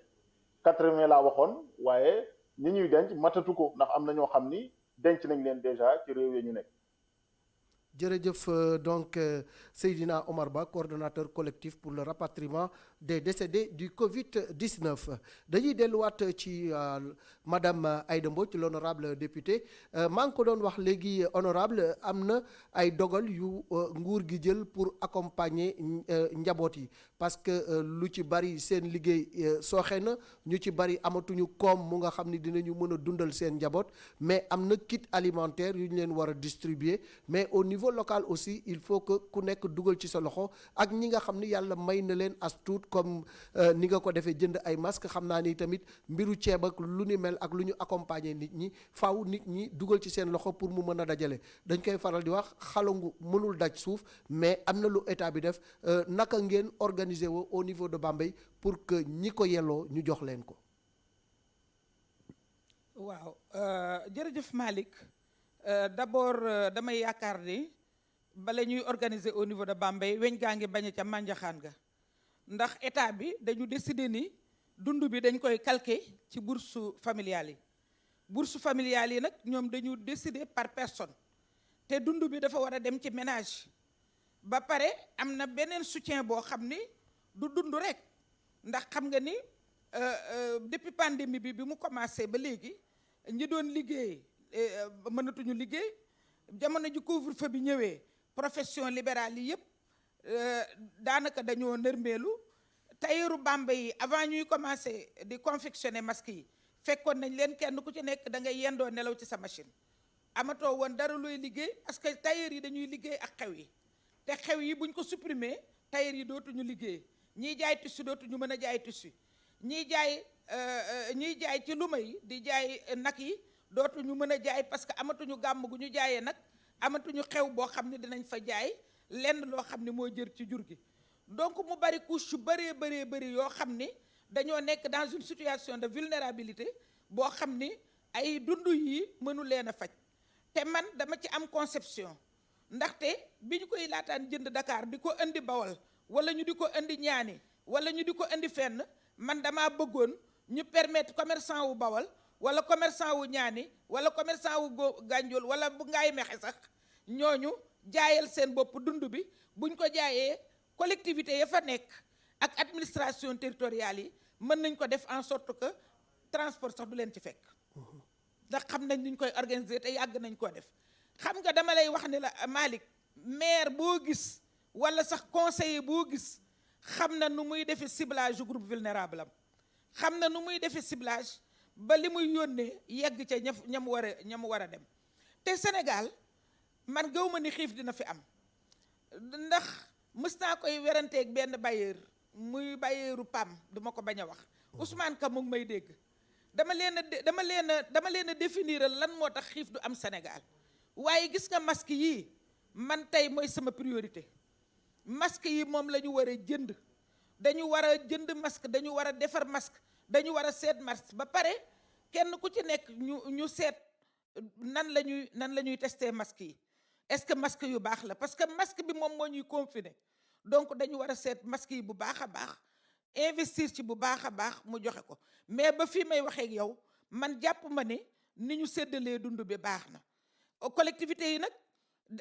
80 laa waxoon waaye ñi ñuy denc matatu ko ndax am na ñoo xam ni denc nañ leen déjà ci réew yi ñu nekk. jërëjëf donc Seydina Omar Ba coordonnateur collectif pour le rapatriement des décédés du Covid-19 dañuy delluwaat ci madame Aïda Mbodj l'honorable député maa ngi ko doon wax léegi honorable am na ay dogal yu nguur gi jël pour accompagner njaboot yi parce que lu ci bari seen liggéey sooxe na ñu ci bari amatuñu koom mu nga xam ni dinañu mën a dundal seen njaboot mais am na kit alimentaire yu ñu leen war a distribuer mais au niveau local aussi il faut que ku nekk dugal ci sa loxo ak ñi nga xam ni yàlla may na leen as tuut comme ni nga ko defee jënd ay masque xam naa ni tamit mbiru ceeb ak lu ni mel ak lu ñu accompagner nit ñi faaw nit ñi dugal ci seen loxo pour mu mën a dajale dañ koy faral di wax xalangu mënul daj suuf mais am na lu état bi def naka ngeen organiser woo au niveau de Bambey pour que ñi ko yelloo ñu jox leen ko. waaw jërëjëf Malick d'abord damay yaakaar ni bala ñuy organiser au niveau de Bambey weñ gaa ngi bañ ca mànjaxaan ga ndax état bi dañu décider ni dund bi dañ koy calquer ci bourse familiale yi nag ñoom dañu décider par personne te dund bi dafa war a dem ci ménage. ba pare am na beneen soutien boo xam ni du dund rek ndax xam nga ni depuis pandémie bi mu commencé ba léegi ñi doon liggéey mënatuñu liggéey. jamono ji couvre-feu bi ñëwee profession libérale yi yëpp daanaka dañoo nërmeelu. tailleuru Bambey yi avant ñuy commencé di confectionner masque yi fekkoon nañ leen kenn ku ci nekk da ngay yendoo nelaw ci sa machine. amatoo woon dara looy liggéey parce que tailleur yi dañuy liggéey ak xew yi te xew yi buñ ko supprimer tailleur yi dootuñu liggéey. ñiy jaay tissu dootuñu mën a jaay tissu. ñiy jaay ci luma yi di jaay nag yi dootuñu mën a jaay parce que amatuñu gàmm gu ñu jaayee nag amatuñu xew boo xam ne dinañ fa jaay lenn loo xam ne moo jër ci jur gi. donc mu bari couche yu bëree yoo xam ni dañoo nekk dans une situation de vulnérabilité boo xam ni ay dund yi mënu leen a faj. te man dama ci am conception ndaxte bi ñu koy laataan jënd Dakar di ko indi Bawol wala ñu di ko indi Ñaani wala ñu di ko indi fenn man damaa bëggoon ñu permettre commerçant wu Bawol wala commerçant wu Ñaani wala commerçant wu Gànjool wala bu Ngaay Mexe sax ñooñu jaayal seen bopp dund bi buñ ko jaayee collectivité ya fa nekk ak administration territoriale yi mën nañ ko def en sorte que transport sax du leen ci fekk ndax xam nañ niñ koy organiser te yàgg nañ koo def. xam nga dama lay wax ni la Malick maire boo gis wala sax conseiller boo gis xam na nu muy defee ciblage yu groupe vulnérable am xam na nu muy defee ciblage ba li muy yónnee yegg ca ñam war a dem. te Sénégal man gëw ma ni xiif dina fi am ndax mës naa koy weranteeg benn bailleur muy bailleuru PAM duma ko bañ a wax Ousmane Ka mu ngi may dégg dama leen a définir lan moo tax xiif du am Sénégal. waaye gis nga masque yii man tey mooy sama priorité masque yi moom la ñu war a jënd dañu war a jënd masque dañu war a defar masque dañu war a seet masque ba pare kenn ku ci nekk ñu seet nan la ñuy tester masque yi est-ce que masque yu baax la parce que masque bi moom moo ñuy confiner donc dañu war a seet masque yi bu baax a baax investir ci bu baax a baax mu joxe ko mais ba fii may waxee ak yow man jàpp ma ni ñu séddalee dund bi baax na. collectivités yi nag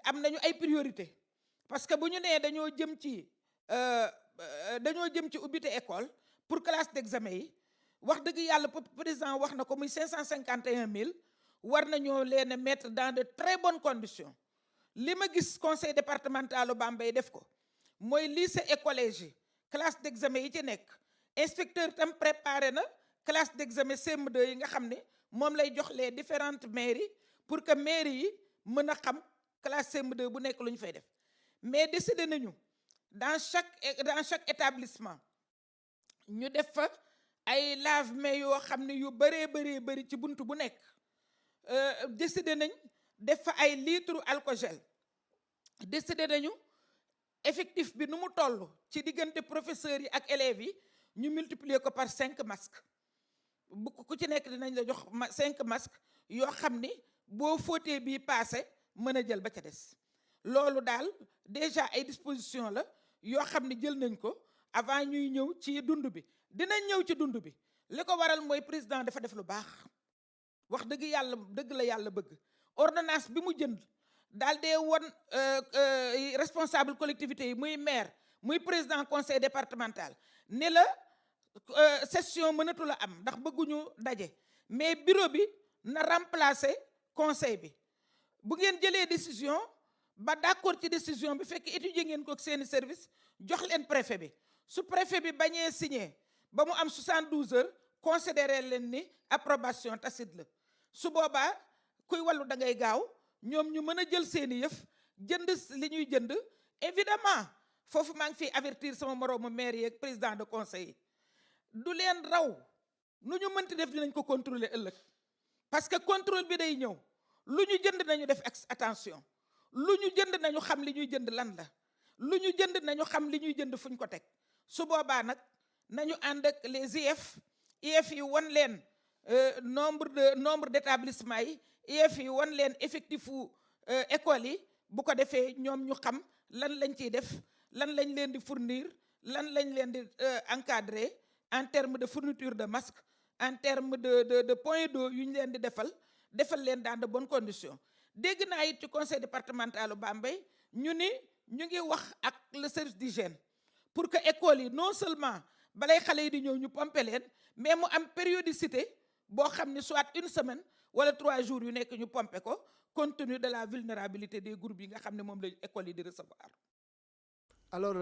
am nañu ay priorité parce que bu ñu nee dañoo jëm ci ubbite école pour classe d'examen yi wax dëgg yàlla président wax na ko muy 551 000 war nañoo leen a mettre dans de très bonnes conditions. li ma gis conseil départemental Bambey def ko mooy lycée et collège yi classe d'examen yi ci nekk inspecteur tam préparé na classe d'examen CM2 yi nga xam ne moom lay jox les différentes mairies pour que mairie yi mën a xam classe CM2 bu nekk lu ñu fay def mais décidé nañu dans chaque établissement ñu def fa ay lave-mains yoo xam ne yu bëree ci buntu bu nekk décidé nañ def fa ay litres alcogel décidé nañu effectif bi nu mu toll ci diggante professeurs yi ak élèves yi ñu multiplier ko par 5 masques bu ku ci nekk dinañ la jox 5 masques yoo xam ni boo fóotee bii paase mën a jël ba ca des. loolu daal déjà ay disposition la yoo xam ne jël nañ ko avant ñuy ñëw ci dund bi dinañ ñëw ci dund bi li ko waral mooy président dafa def lu baax wax dëgg la yàlla bëgg ordonnance bi mu jënd daal dee woon responsable collectivité yi muy maire muy président conseil départemental ne la session mënatu la am ndax bëgguñu daje mais bureau bi na remplacer conseil bi bu ngeen jëlee décision ba d'accord ci décision bi fekk étudier ngeen ko ak seeni service jox leen préfet bi su préfet bi bañee signé ba mu am 72 heures considérer leen ni approbation tacite la su boobaa kuy wàllu da ngay gaaw ñoom ñu mën a jël seeni yëf jënd li ñuy jënd évidemment foofu maa ngi fiy avertir sama moroomu maire yi ak président de conseil yi du leen raw nu ñu mënti def dinañ ko contrôler ëllëg parce que contrôle bi day ñëw lu ñu jënd nañu def attention lu ñu jënd nañu xam li ñuy jënd lan la lu ñu jënd nañu xam li ñuy jënd fuñ ko teg su boobaa nag nañu ànd ak les IEF yi won leen nombre d'établissements yi IEF yi won leen effectif u école yi bu ko defee ñoom ñu xam lan lañ ciy def lan lañ leen di fournir lan lañ leen di encadrer en termes de fourniture de masques en termes de points d'eau yu ñu leen di defal leen dans de bonnes conditions dégg naa it ci conseil départementalu Bambey ñu ni ñu ngi wax ak le service d'hygiène pour que école yi non seulement balay xale yi di ñëw ñu pomper leen mais mu am périodicité boo xam ni soit une semaine wala 3 jours yu nekk ñu pomper ko compte tenu de la vulnérabilité des groupes yi nga xam ne moom la école yi di recevoir. alors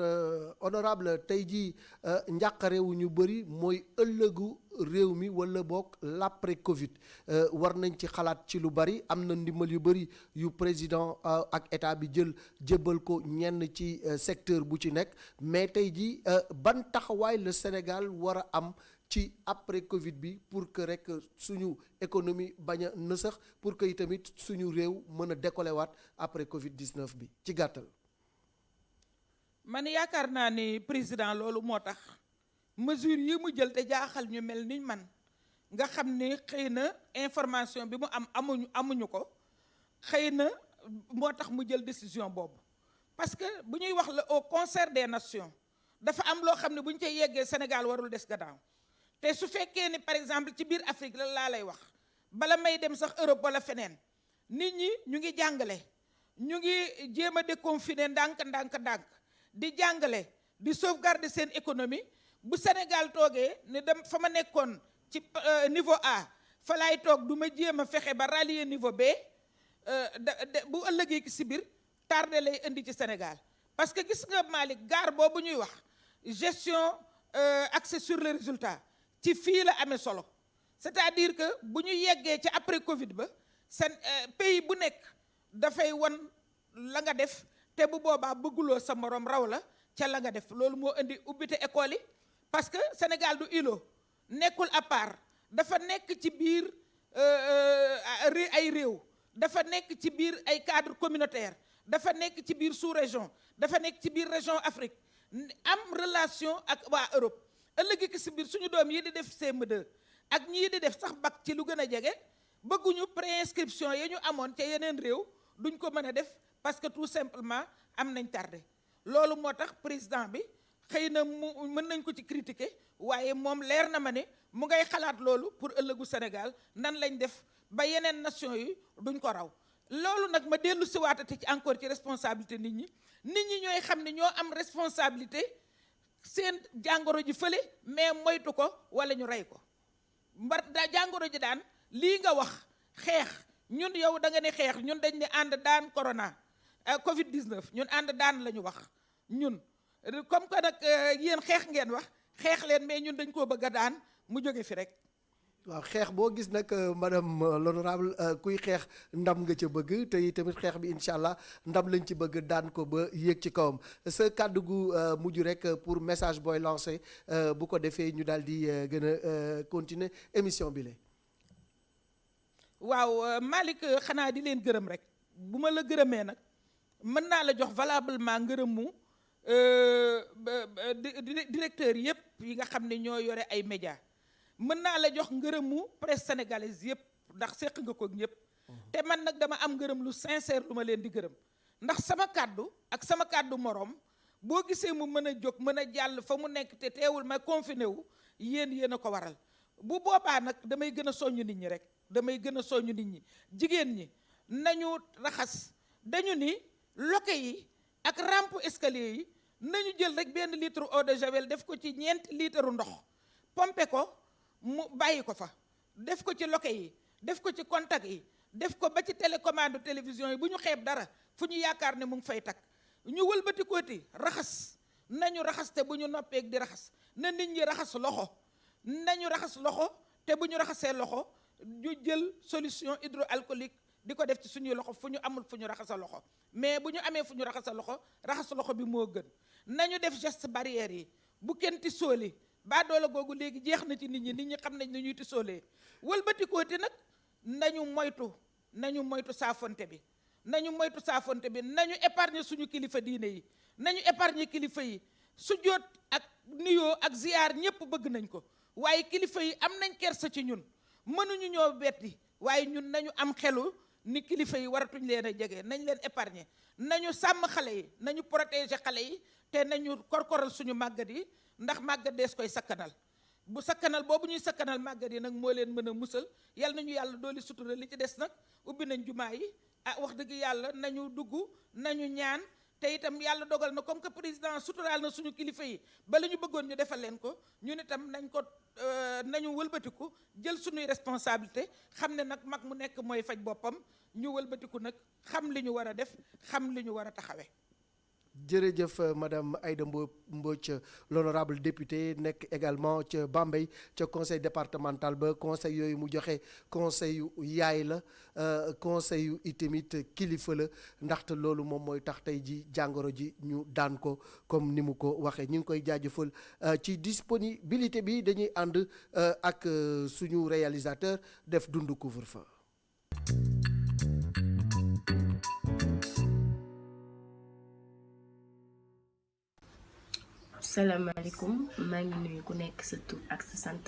honorable tey jii njàqare wu ñu bëri mooy ëllëgu réew mi wala boog l'après Covid war nañ ci xalaat ci lu bari am na ndimbal yu bëri yu président ak état bi jël jébbal ko ñenn ci secteur bu ci nekk mais tey jii ban taxawaay le Sénégal war a am ci après Covid bi pour que rek suñu économie bañ a nësax pour que itamit suñu réew mën a décoller waat après Covid 19 bi ci gàttal. man yaakaar naa ni président loolu moo tax mesure yi mu jël te jaaxal ñu mel ni man nga xam ni xëy na information bi mu amuñu ko xëy na moo tax mu jël décision boobu parce que bu ñuy wax la au concert des nations dafa am loo xam ne bu ñu cay yeggee Sénégal warul des gannaaw te su fekkee ni par exemple ci biir Afrique la laa lay wax bala may dem sax Europe wala feneen nit ñi ñu ngi jàngale ñu ngi jéem a déconfiner ndànk di jàngale di sauvegarder seen économie bu Sénégal toogee ne dem fa ma nekkoon ci niveau A fa laay toog du ma jéem a fexe ba rallier niveau B bu ëllëgee ki si biir tardé lay indi ci Sénégal parce que gis nga Malick gaar boobu ñuy wax gestion axée sur le résultat ci fii la amee solo c'est-à-dire que bu ñu yeggee ci après Covid ba seen pays bu nekk dafay won la nga def te bu boobaa bëgguloo sa morom raw la ca la nga def loolu moo indi ubbite école yi parce que Sénégal du îlot nekkul à part dafa nekk ci biir ay réew dafa nekk ci biir ay cadre communautaire dafa nekk ci biir sous-région dafa nekk ci biir région Afrique am relation ak waa Europe ëllëgi ki si biir suñu doom yi di def CM2 ak ñii di def sax bac ci lu gën a jege bëgguñu préinscription yi ñu amoon ca yeneen réew duñ ko mën a def parce que tout simplement am nañ tardé loolu moo tax président bi xëy na mu mën nañ ko ci critiquer waaye moom leer na ma ne mu ngay xalaat loolu pour ëllëgu Sénégal nan lañ def ba yeneen nation yi duñ ko raw loolu nag ma dellu si waatati ci encore ci responsabilité nit ñi ñooy xam ne ñoo am responsabilité seen jàngoro ji fële mais moytu ko wala ñu rey ko jàngoro ji daan lii nga wax xeex ñun yow da nga ne xeex ñun dañ ne ànd daan corona Covid 19 ñun ànd daan la ñu wax ñun comme que nag yéen xeex ngeen wax xeex leen mais ñun dañ koo bëgg a daan mu jóge fi rek. waaw xeex boo gis nag madame l'honorable kuy xeex ndam nga ca bëgg te tamit xeex bi incha allah ndam lañ ci bëgg daan ko ba yéeg ci kawam sa kàddu gu mujj rek pour message booy lancé bu ko defee ñu daal di gën a continuer émission bi la. waaw Malick xanaa di leen gërëm rek bu ma la gërëmee nag mën naa la jox valablement ngërëmu directeur yëpp yi nga xam ne ñoo yore ay médias mën naa la jox ngërëmu presse sénégalaise yëpp ndax seq nga ko ñëpp te man nag dama am ngërëm lu sincère lu ma leen di gërëm ndax sama kàddu ak sama kàddu moroom boo gisee mu mën a jóg mën a jàll fa mu nekk te teewul ma confiné wu yéen a ko waral bu boobaa nag damay gën a soññ nit ñi rek damay gën a soññ nit ñi jigéen ñi nañu raxas dañu ni loke yi ak rampe escalier yi nañu jël rek benn litre eau de javel def ko ci 4 litre ndox pompe ko mu bàyyi ko fa def ko ci loke yi def ko ci contact yi def ko ba ci télécommande télévision yi bu ñu xeeb dara fu ñu yaakaar ne mu ngi fay takk ñu wëlbati kooti raxas nañu raxas te bu ñu noppeeg di raxas na nit ñi raxas loxo nañu raxas loxo te bu ñu raxasee loxo ñu jël solution hydroalcoolique di ko def ci suñuy loxo fu ñu amul fu ñu raxasa loxo mais bu ñu amee fu ñu raxasa loxo raxas loxo bi moo gën nañu def geste barrière yi bu kenn ti sóoli baa doola googu léegi jeex na ci nit ñi xam nañ ne ñuy ti sóolee wëlbatikooti nag nañu moytu saafonte bi nañu épargner suñu kilifa diine yi nañu épargner kilifa yi sujjóot ak nuyoo ak ziyaar ñëpp bëgg nañ ko waaye kilifa yi am nañ kersa ci ñun mënuñu ñoo betti waaye ñun nañu am xelu ni kilifa yi waratuñ leen a jege nañ leen épargner nañu sàmm xale yi nañu protéger xale yi te nañu korkoral suñu màggat yi ndax màggat dees koy sakkanal bu sakkanal boobu ñuy sakkanal màggat yi nag moo leen mën a musal yal nañu yàlla dooli sutura li ci des nag ubbi nañ jumaa yi wax dëgg yàlla nañu dugg nañu ñaan te itam yàlla dogal na comme que président suturaal na suñu kilifa yi ba la ñu bëggoon ñu defal leen ko ñun itam nañu wëlbatiku jël suñuy responsabilité xam ne nag mag mu nekk mooy faj boppam ñu wëlbatiku nag xam li ñu war a def xam li ñu war a taxawee. jërëjëf madame Aïda Mbodj l'honorable député nekk également ca Bambey ca conseil départemental ba conseil yooyu mu joxe conseil yu yaay la conseil yu itamit kilifa la ndaxte loolu moom mooy tax tey ji jàngoro ji ñu daan ko comme ni mu ko waxee ñu ngi koy jaajëfal ci disponibilité bi dañuy ànd ak suñu réalisateur def dundu couvre-feu. salaamaaleykum maa ngi nuyu ku nekk sa tur ak sa sant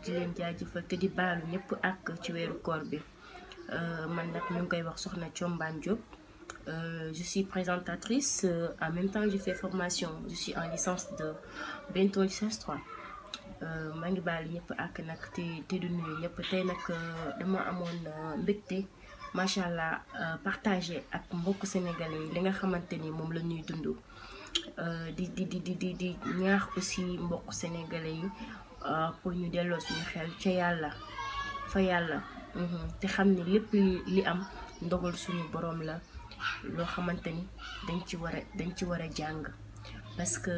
di leen jaajëfal te di baalu ñëpp ak ci weeru koor bi man nag ñu ngi koy wax soxna Thiombane Diop je suis présentatrice en même temps je fais formation je suis en licence de bientôt licence 3 maa ngi baalu ñëpp ak nag te du nuyu ñëpp tey nag dama amoon mbégte macha allah partagé ak mbokku sénégalais yi li nga xamante ni moom la ñuy dund. di ñaax aussi mbokk sénégalais yi pour ñu delloo suñu xel ca yàlla fa yàlla te xam ni lépp li am ndogal suñu borom la loo xamante ni dañ ci war a jàng parce que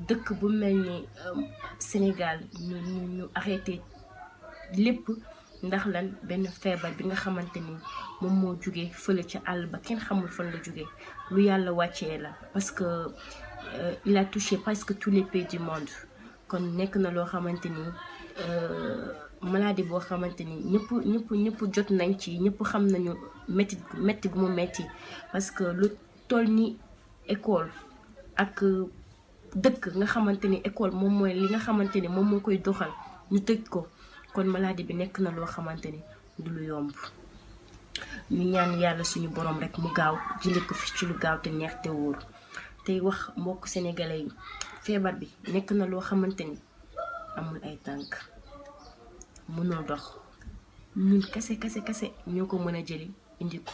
dëkk bu mel ni Sénégal ñu arrêté lépp ndax lan benn feebar bi nga xamante ni moom moo jugee fële ca àll ba kenn xamul fan la jugee lu yàlla wàccee la parce que il a touché presque tous les pays du monde kon nekk na loo xamante ni maladie boo xamante ni ñëpp jot nañ ci ñëpp xam nañu metti gu mu metti parce que lu toll ni école ak dëkk nga xamante ni école moom mooy li nga xamante ni moom moo koy doxal ñu tëj ko kon maladie bi nekk na loo xamante ni du lu yomb ñu ñaan yàlla suñu borom rek mu gaaw jëlee ko fi ci lu gaaw te neex te wóor tey wax mbokk sénégalais yi feebar bi nekk na loo xamante ni amul ay tànk mënul dox ñun kase ñoo ko mën a jëli indi ko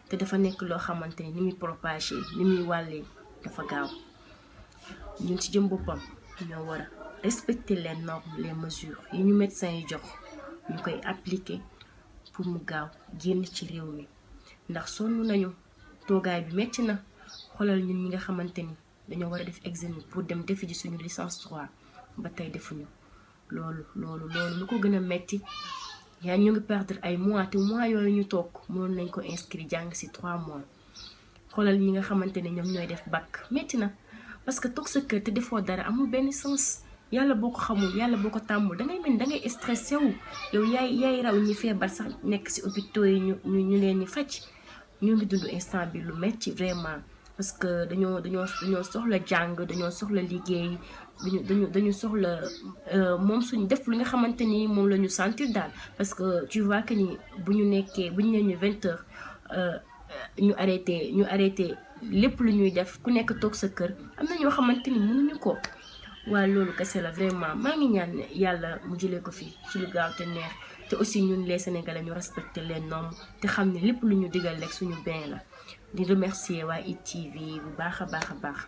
te dafa nekk loo xamante ni muy propagé ni muy wàllee dafa gaaw ñun ci jëm boppam ñoo war a respecter les normes les mesures yi ñu médecins yi jox ñu koy appliquer pour mu gaaw génn ci réew mi ndax sonn nañu toogaay bi metti na xoolal ñun ñi nga xamante ni dañoo war a def examen pour dem defi ji suñu licence 3 ba tey defuñu loolu lu ko gën a metti yaa ñu ngi perdre ay mois te mois yooyu ñu toog mënoon nañ ko inscrit jàng ci 3 mois xoolal ñi nga xamante ne ñoom ñooy def bac metti na parce que toog sa kër te defoo dara amul benn sens yàlla boo ko xamul yàlla boo ko tàmmul dangay mel dangay stressé wu yow yaay raw ñi feebar sax nekk ci hôpitaux yi ñu leen di faj ñu ngi dund instant bi lu metti vraiment parce que dañoo soxla jàng dañoo soxla liggéey dañu soxla moom suñu def li nga xamante ni moom la ñu sentir daal parce que tu vois que ni bu ñu nee ñu 20 heures ñu arrêté lépp lu ñuy def ku nekk toog sa kër am na ñoo xamante ni mënuñu ko. waaw loolu kese la vraiment maa ngi ñaan yàlla mu jëlee ko fi ci lu gaaw te neex te aussi ñun les sénégalais ñu respecter les normes te xam ne lépp lu ñu digal rek suñu bien la di remercier waa ITV bu baax a baax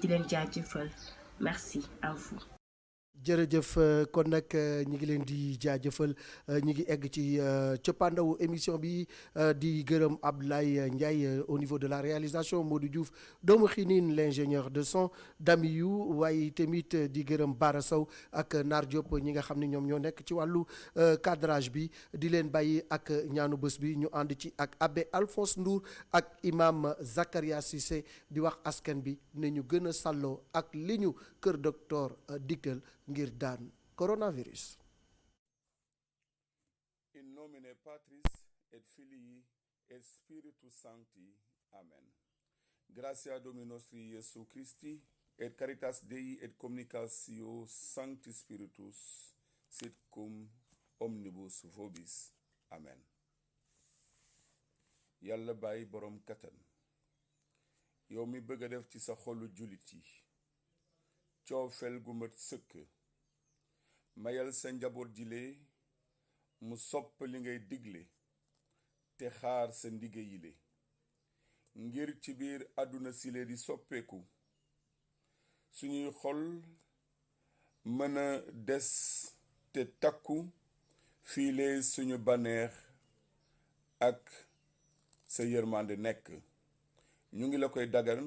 di leen jaajëfal merci à vous. jërëjëf kon nag ñi ngi leen di jaajëfal ñi ngi egg ci cëppaandawu émission bi di gërëm Abdoulaye Ndiaye au niveau de la réalisation Modou Diouf doomu xinin l'ingénieur de son Damiyou waaye tamit di gërëm Bara Sow ak Nar Diop ñi nga xam ne ñoom ñoo nekk ci wàllu cadrage bi di leen bàyyi ak ñaanu bés bi ñu ànd ci ak abbé Alphonse Ndour ak imam Zakaria Cissé di wax askan bi ne ñu gën a sàlloo ak li ñu kër docteur digtal ngir daan coronavirus. In nomine Patris et Filii et Spiritus Sancti. Amen. Gratia Domini nostri Iesu Christi et caritas Dei et communicatio Sancti Spiritus sit cum omnibus vobis. Amen. Yàlla bàyyi borom kattan yow mi bëgg a def ci sa xolu jullit yi coofel gu mat sëkk mayal sa njaboot jile mu sopp li ngay digle te xaar sa ndige yile ngir ci biir àdduna sile di soppeeku suñuy xol mën a des te takku fiile suñu baneex ak sa yërmande nekk ñu ngi la koy dagan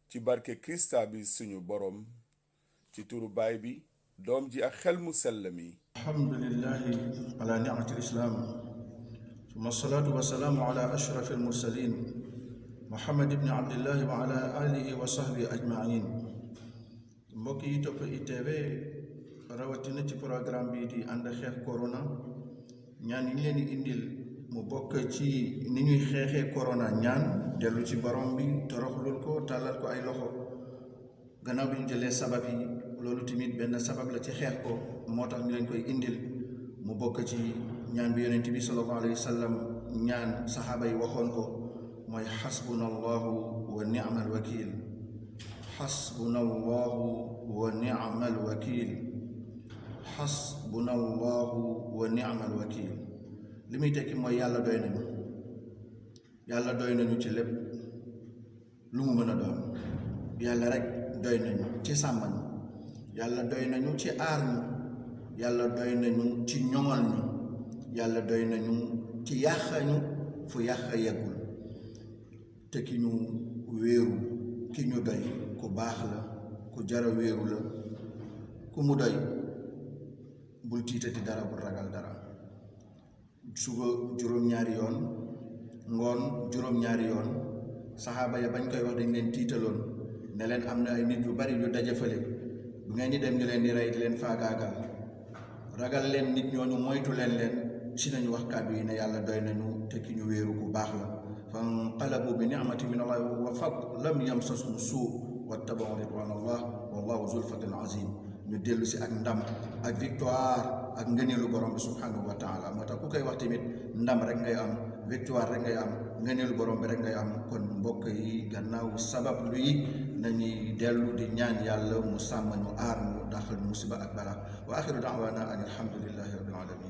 ci barke Krista bi suñu borom ci turu baay bi doom ji ak xel mu sell mi. alhamdulillahi ala ni'mati lislaam summa salaatu wa salaamu ala ashraf almursalin muhammad ibni abdillahi wa ala alihi wa sahbihi ajmain mbokk yi topp ITV rawatina ci programme bi di ànd xeex corona ñaan yi ñu leen di indil mu bokk ci ni ñuy xeexee corona ñaan dellu ci borom bi toroxlul ko tàllal ko ay loxo gannaaw bi ñu jëlee sabab yi loolu tamit benn sabab la ci xeex ko moo tax ñu leen koy indil mu bokk ci ñaan bi yonent bi sallallahu alayhi wa sallam ñaan saxaaba yi waxoon ko mooy xasbuna allahu wa ni'mal wakil xasbuna allahu wa ni'mal wakil xasbuna allahu wa ni'mal wakil li muy tekki mooy yàlla doy nañu ci lépp lu mu mën a doon yàlla rek doy nañu ci sàmmañ yàlla doy nañu ci aar ñu yàlla doy nañu ci ñoŋal ñu yàlla doy nañu ci yàqañu fu yàq yeggul te ki ñu wéeru ki ñu doy ku baax la ku jara wéeru la ku mu doy bul tiitati dara bul ragal dara suba juróom-ñaari yoon ngoon juróom-ñaari yoon saxaaba ya bañ koy wax dañ leen tiitaloon ne leen am na ay nit yu bari yu dajafale bu ngeen di dem ñu leen di rey di leen faagaagal ragal leen nit ñooñu moytu leen si nañu wax kàddu yi ne yàlla doy nañu te ki ñu wéeru ku baax la fanqalabu bi ni'mati min allahi wa fadl lam yamsashum suu wattaba'u ridwan allah wallahu zul fadlil azim ñu dellu si ak ndam ak victoire ak ngëneelu borom bi subhanahu wa taala moo tax ku koy wax tamit ndam rek ngay am victoire rek ngay am ngëneelu borom bi rek ngay am kon mbokk yi gannaaw sabab lu yi nañuy dellu di ñaan yàlla mu sàmm ñu aar ñu daxal musiba ak bala wa axiru da'wana an alhamdulillahi rabbil alamin